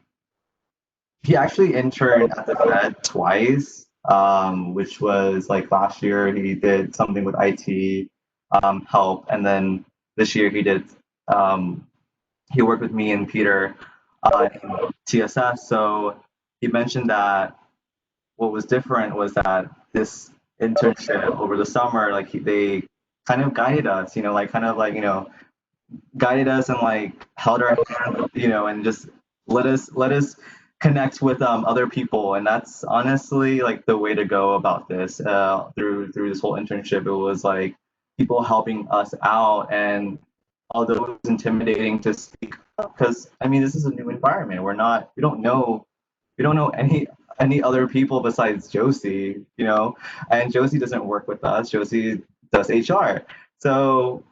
he actually interned at the Fed twice, which was like last year he did something with IT help, and then this year he did he worked with me and Peter in TSS. So he mentioned that what was different was that this internship over the summer, like they kind of guided us, guided us and like held our hand, and just let us connect with other people. And that's honestly like the way to go about this. Through this whole internship, it was like people helping us out. And although it was intimidating to speak up, because I mean this is a new environment. We don't know any other people besides Josie, and Josie doesn't work with us. Josie does HR. So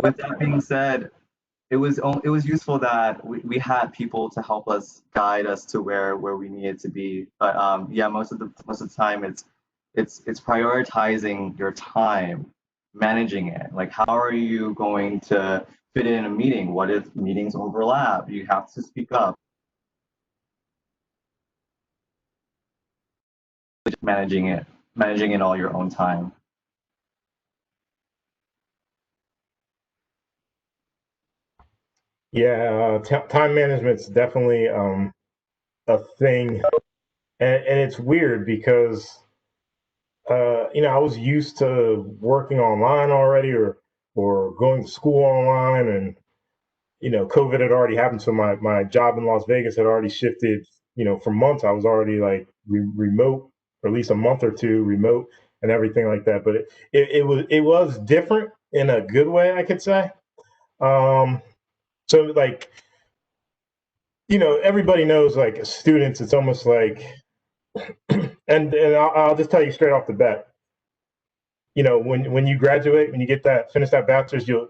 with that being said, it was useful that we had people to help us guide us to where we needed to be. But yeah, most of the time it's prioritizing your time, managing it. Like, how are you going to fit in a meeting? What if meetings overlap? You have to speak up. Managing it all your own time. Yeah, time management's definitely a thing, and it's weird because I was used to working online already, or going to school online, and COVID had already happened, so my job in Las Vegas had already shifted. For months I was already like remote, or at least a month or two remote, and everything like that. But it was different in a good way, I could say. So like everybody knows, like students, it's almost like, and I'll just tell you straight off the bat, when you graduate, when you finish that bachelor's, you'll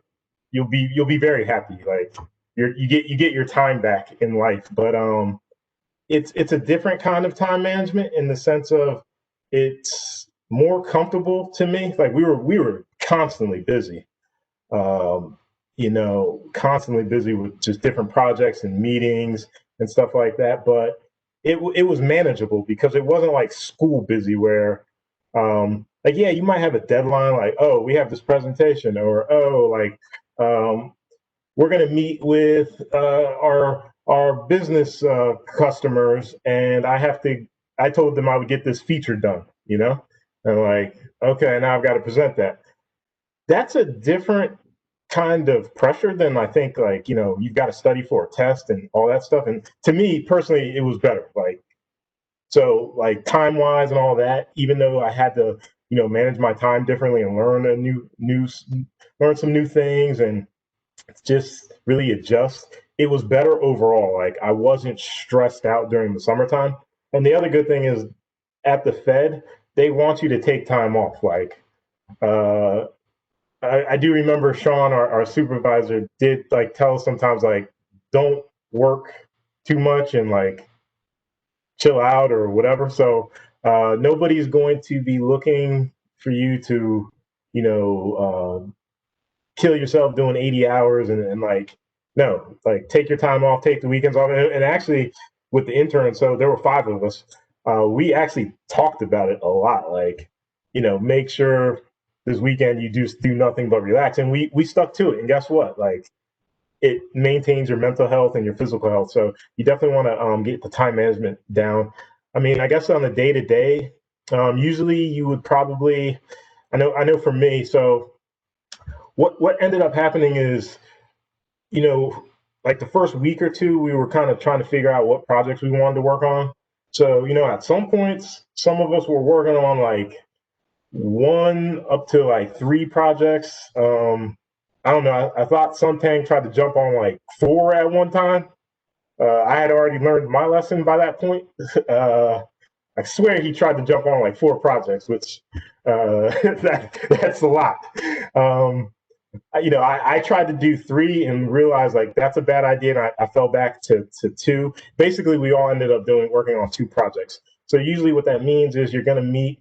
be very happy. Like you get your time back in life. But it's a different kind of time management, in the sense of it's more comfortable to me. Like we were constantly busy. Constantly busy with just different projects and meetings and stuff like that. But it was manageable, because it wasn't like school busy, where like, yeah, you might have a deadline, like, oh, we have this presentation, or oh, like we're going to meet with our business customers, and I told them I would get this feature done, and like, okay, now I've got to present that. That's a different kind of pressure than, I think, like, you've got to study for a test and all that stuff. And to me personally, it was better. Like, so like time wise and all that, even though I had to, manage my time differently and learn learn some new things, and just really adjust, it was better overall. Like, I wasn't stressed out during the summertime. And the other good thing is, at the Fed, they want you to take time off. Like, I do remember Sean, our supervisor, did like tell us sometimes, like, don't work too much, and like chill out or whatever. So nobody's going to be looking for you to, kill yourself doing 80 hours, and like, no, like, take your time off, take the weekends off. And actually, with the intern, so there were 5 of us. We actually talked about it a lot. Like, make sure this weekend you just do nothing but relax. And we stuck to it. And guess what? Like, it maintains your mental health and your physical health. So you definitely want to get the time management down. I mean, I guess on the day to day, usually you would probably, I know for me. So what ended up happening is, like the first week or two, we were kind of trying to figure out what projects we wanted to work on. So, at some points, some of us were working on like one up to like three projects. I don't know. I thought Suntang tried to jump on like four at one time. I had already learned my lesson by that point. I swear he tried to jump on like four projects, which that's a lot. I tried to do three and realized like that's a bad idea, and I fell back to two. Basically, we all ended up working on two projects. So usually, what that means is you're going to meet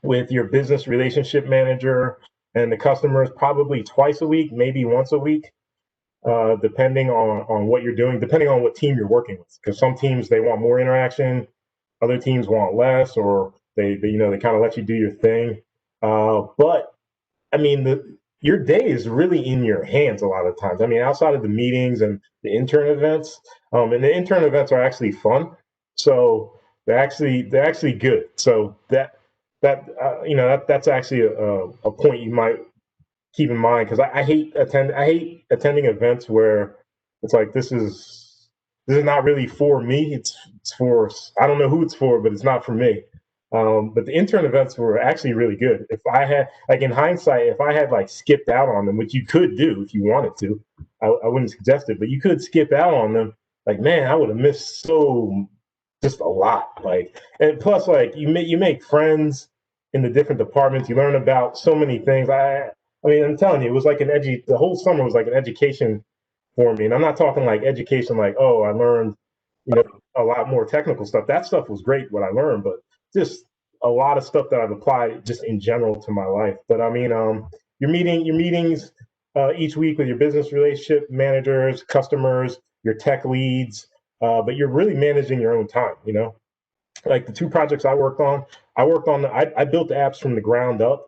with your business relationship manager and the customers probably twice a week, maybe once a week, depending on what you're doing, depending on what team you're working with. Because some teams they want more interaction, other teams want less, or they kind of let you do your thing. But I mean, your day is really in your hands a lot of times. I mean, outside of the meetings and the intern events, and the intern events are actually fun. So they're actually good. So that's actually a point you might keep in mind, because I hate attending events where it's like this is not really for me. It's for, I don't know who it's for, but it's not for me. But the intern events were actually really good. If I had, like, in hindsight, if I had like skipped out on them, which you could do if you wanted to, I wouldn't suggest it, but you could skip out on them. Like, man, I would have missed just a lot. Like, and plus, like, you make friends in the different departments. You learn about so many things. I mean, I'm telling you, it was like the whole summer was like an education for me. And I'm not talking like education, like, oh, I learned, a lot more technical stuff. That stuff was great, what I learned, but just a lot of stuff that I've applied just in general to my life. But I mean, your meetings each week with your business relationship managers, customers, your tech leads, but you're really managing your own time. Like the two projects I built the apps from the ground up,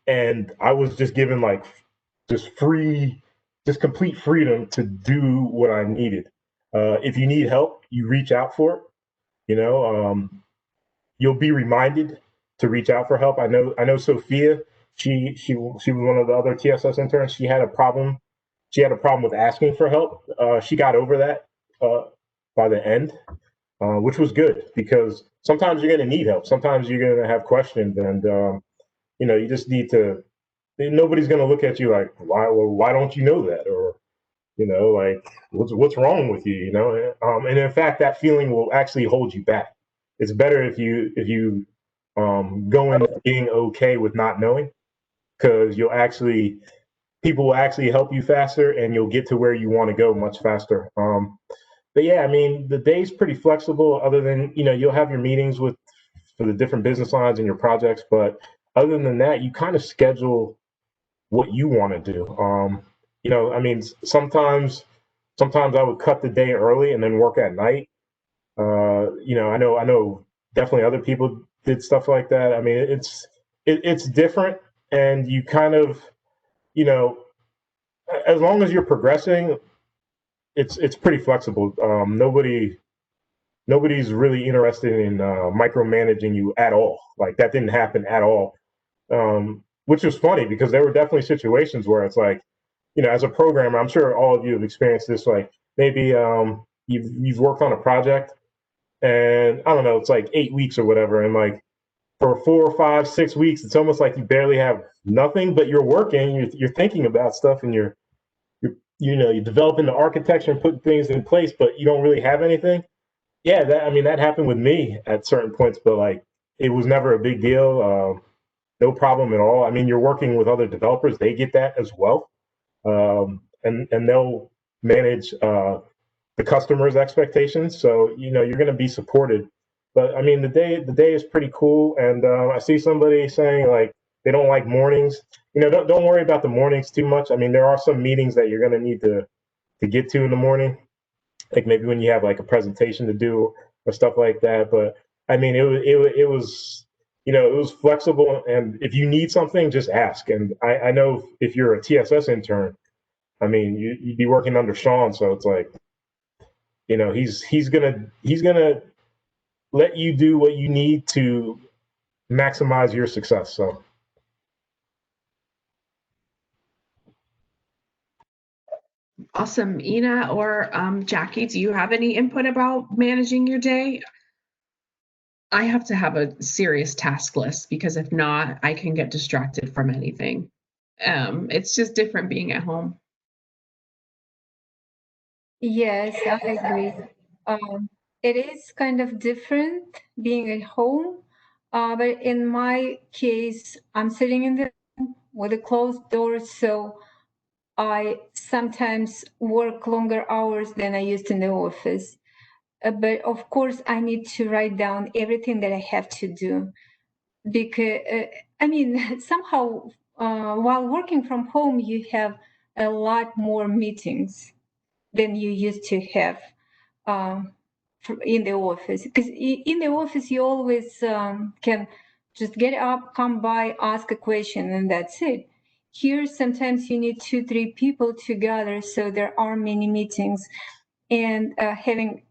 and I was just given like just just complete freedom to do what I needed. If you need help, you reach out for it. You know, you'll be reminded to reach out for help. I know Sophia. She was one of the other TSS interns. She had a problem. She had a problem with asking for help. She got over that by the end, which was good, because sometimes you're going to need help. Sometimes you're going to have questions, and you just need to. Nobody's going to look at you like, why don't you know that, or like, what's wrong with you, and in fact, that feeling will actually hold you back. It's better if you go in being okay with not knowing, because people will actually help you faster, and you'll get to where you want to go much faster. But yeah, I mean, the day's pretty flexible, other than, you'll have your meetings for the different business lines and your projects, but other than that, you kind of schedule what you want to do. I mean, sometimes I would cut the day early and then work at night. I know definitely other people did stuff like that. I mean, it's different, and you kind of, you know, as long as you're progressing, it's pretty flexible. Nobody's really interested in micromanaging you at all. Like, that didn't happen at all. Which was funny, because there were definitely situations where it's like, as a programmer, I'm sure all of you have experienced this. Like, maybe you've worked on a project, and I don't know, it's like 8 weeks or whatever, and like for 4 or 5, 6 weeks, it's almost like you barely have nothing, but you're working, you're thinking about stuff, and you're developing the architecture and putting things in place, but you don't really have anything. Yeah, that happened with me at certain points, but like, it was never a big deal. No problem at all. I mean, you're working with other developers; they get that as well, and they'll manage the customer's expectations. So you're going to be supported. But I mean, the day is pretty cool. And I see somebody saying like they don't like mornings. Don't worry about the mornings too much. I mean, there are some meetings that you're going to need to get to in the morning, like maybe when you have like a presentation to do or stuff like that. But I mean, it was flexible, and if you need something, just ask. And I know if you're a TSS intern, I mean, you'd be working under Sean, so it's like, he's gonna let you do what you need to maximize your success. So Awesome. Ina or Jackie, do you have any input about managing your day? I have to have a serious task list because if not, I can get distracted from anything. It's just different being at home. Yes, I agree. It is kind of different being at home, but in my case, I'm sitting in the room with a closed door, so I sometimes work longer hours than I used in the office. But of course, I need to write down everything that I have to do because, I mean, somehow, while working from home, you have a lot more meetings than you used to have um, in the office. Because in the office, you always can just get up, come by, ask a question, and that's it. Here, sometimes you need 2, 3 people together, so there are many meetings, and having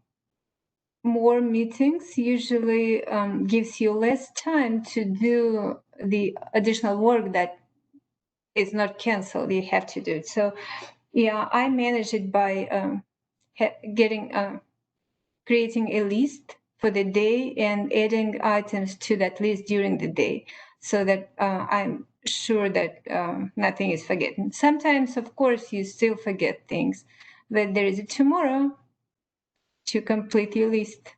more meetings usually gives you less time to do the additional work that is not canceled. You have to do it. So, yeah, I manage it by getting creating a list for the day and adding items to that list during the day so that I'm sure that nothing is forgotten. Sometimes, of course, you still forget things, but there is a tomorrow to complete your list.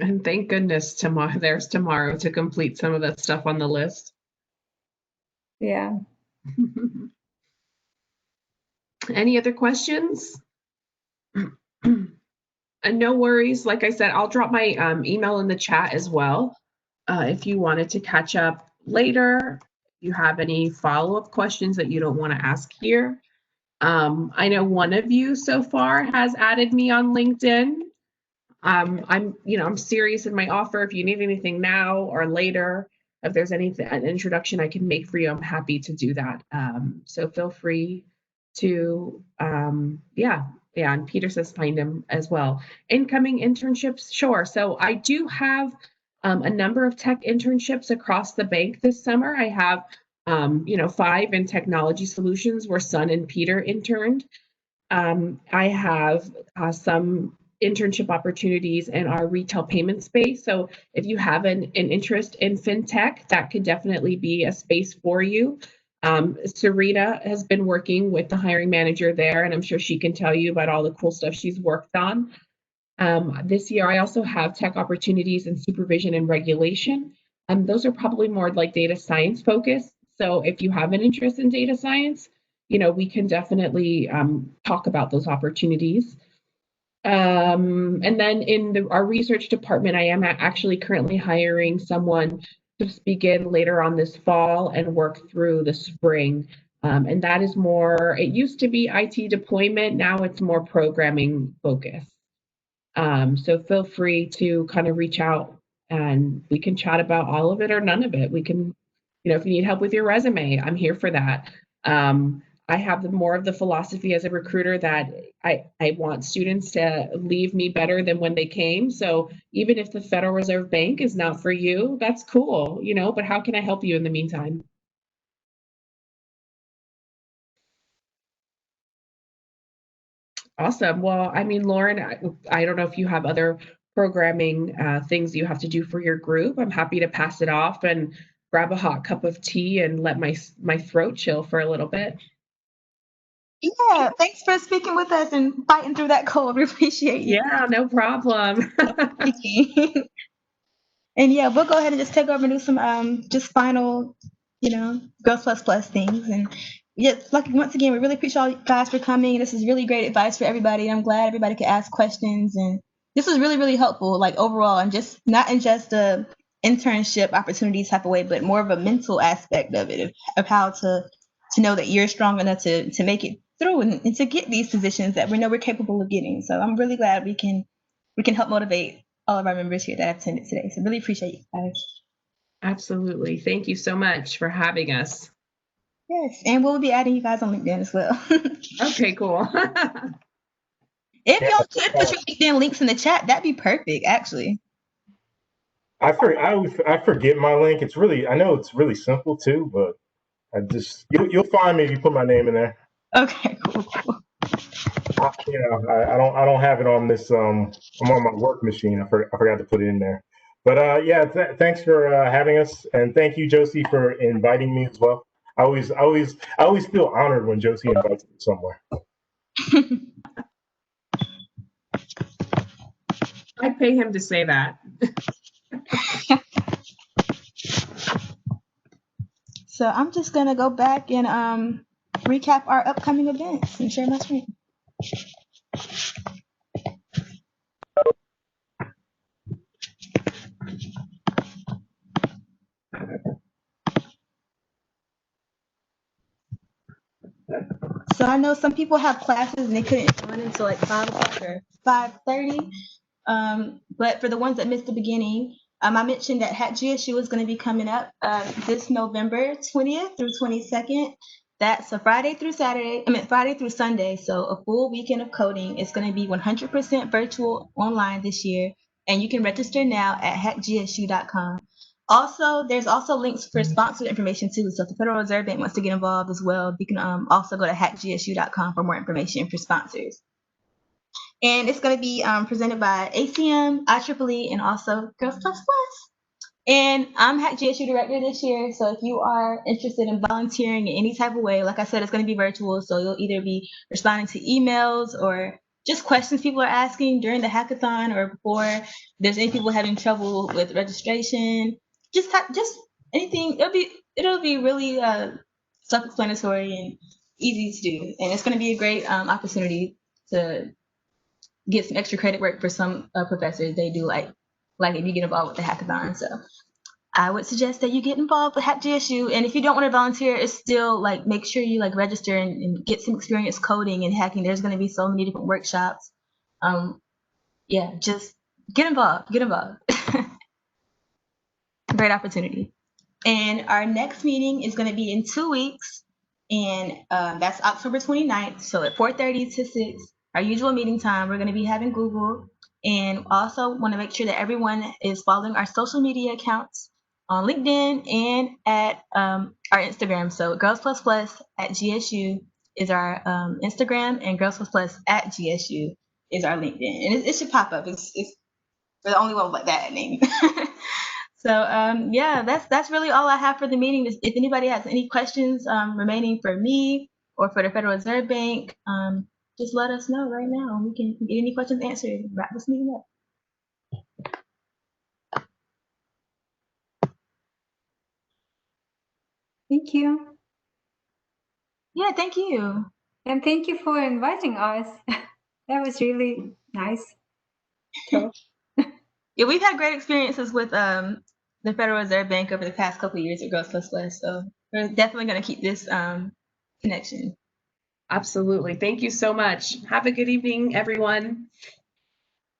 And thank goodness there's tomorrow to complete some of that stuff on the list. Yeah. Any other questions? And no worries. Like I said, I'll drop my email in the chat as well. If you wanted to catch up later, if you have any follow-up questions that you don't want to ask here. I know one of you so far has added me on LinkedIn. I'm serious in my offer. If you need anything now or later, if there's an introduction I can make for you, I'm happy to do that. So feel free to, yeah. And Peter says find him as well. Incoming internships, sure. So I do have a number of tech internships across the bank this summer. I have, 5 in technology solutions where Sun and Peter interned. I have some internship opportunities in our retail payment space. So if you have an interest in fintech, that could definitely be a space for you. Sarita has been working with the hiring manager there, and I'm sure she can tell you about all the cool stuff she's worked on. This year, I also have tech opportunities in supervision and regulation. Those are probably more like data science focused. So if you have an interest in data science, we can definitely talk about those opportunities. And then in our research department, I am actually currently hiring someone to begin later on this fall and work through the spring. And that is more, it used to be IT deployment, now it's more programming focused. So feel free to kind of reach out and we can chat about all of it or none of it. We can, if you need help with your resume, I'm here for that. I have more of the philosophy as a recruiter that I want students to leave me better than when they came. So even if the Federal Reserve Bank is not for you, that's cool, but how can I help you in the meantime? Awesome. Well, I mean, Lauren, I don't know if you have other programming things you have to do for your group. I'm happy to pass it off and grab a hot cup of tea and let my throat chill for a little bit. Yeah, thanks for speaking with us and fighting through that cold. We appreciate you. Yeah, no problem. And yeah, we'll go ahead and just take over and do some just final, Girls Plus Plus things. And yes, like once again, we really appreciate all you guys for coming. This is really great advice for everybody. I'm glad everybody could ask questions, and this was really, really helpful, like overall, and just not in just a internship opportunity type of way, but more of a mental aspect of it, of how to know that you're strong enough to make it through and to get these positions that we know we're capable of getting. So I'm really glad we can help motivate all of our members here that attended today. So really appreciate you guys. Absolutely. Thank you so much for having us. Yes, and we'll be adding you guys on LinkedIn as well. Okay, cool. If y'all could put your LinkedIn links in the chat, that'd be perfect, actually. I forget my link. I know it's really simple too, but you'll find me if you put my name in there. Okay, cool. I don't have it on this. I'm on my work machine. I forgot to put it in there. But yeah, thanks for having us, and thank you, Josie, for inviting me as well. I always feel honored when Josie invites me somewhere. I'd pay him to say that. So I'm just gonna go back and recap our upcoming events and share my screen. So I know some people have classes and they couldn't join until like 5 o'clock or 5:30. But for the ones that missed the beginning, I mentioned that Hack GSU is going to be coming up this November 20th through 22nd. That's a Friday through Sunday. So a full weekend of coding. It's going to be 100% virtual online this year. And you can register now at hackgsu.com. Also, there's also links for sponsored information too. So if the Federal Reserve Bank wants to get involved as well, you can also go to hackgsu.com for more information for sponsors. And it's going to be presented by ACM, IEEE, and also Girls Plus Plus. And I'm Hack GSU director this year. So if you are interested in volunteering in any type of way, like I said, it's going to be virtual. So you'll either be responding to emails or just questions people are asking during the hackathon or before. If there's any people having trouble with registration, just anything. It'll be really self-explanatory and easy to do. And it's going to be a great opportunity to get some extra credit work for some professors. They do like if you get involved with the hackathon. So I would suggest that you get involved with Hack GSU. And if you don't want to volunteer, it's still like make sure you like register and get some experience coding and hacking. There's going to be so many different workshops. Yeah, just get involved. Get involved. Great opportunity. And our next meeting is going to be in 2 weeks, and that's October 29th. So at 4:30 to 6, our usual meeting time. We're going to be having Google, and also want to make sure that everyone is following our social media accounts on LinkedIn and at our Instagram. So Girls Plus Plus at GSU is our Instagram, and Girls Plus Plus at GSU is our LinkedIn. And it should pop up. It's we're the only one with that name. So yeah, that's really all I have for the meeting. If anybody has any questions remaining for me or for the Federal Reserve Bank, just let us know right now. We can get any questions answered. Wrap this meeting up. Thank you. Yeah, thank you. And thank you for inviting us. That was really nice. So, Yeah, we've had great experiences with the Federal Reserve Bank over the past couple of years at Girls Plus Plus. So we're definitely going to keep this connection. Absolutely. Thank you so much. Have a good evening, everyone.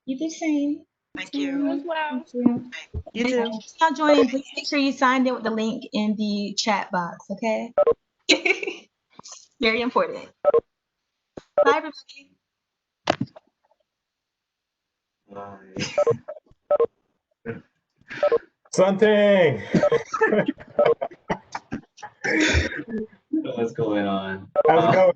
You do the same. Thank you. as well. thank you. You And too. if you're not joining, please make sure you signed in with the link in the chat box, okay? Very important. Bye, everybody. Something. What's going on? How's it going?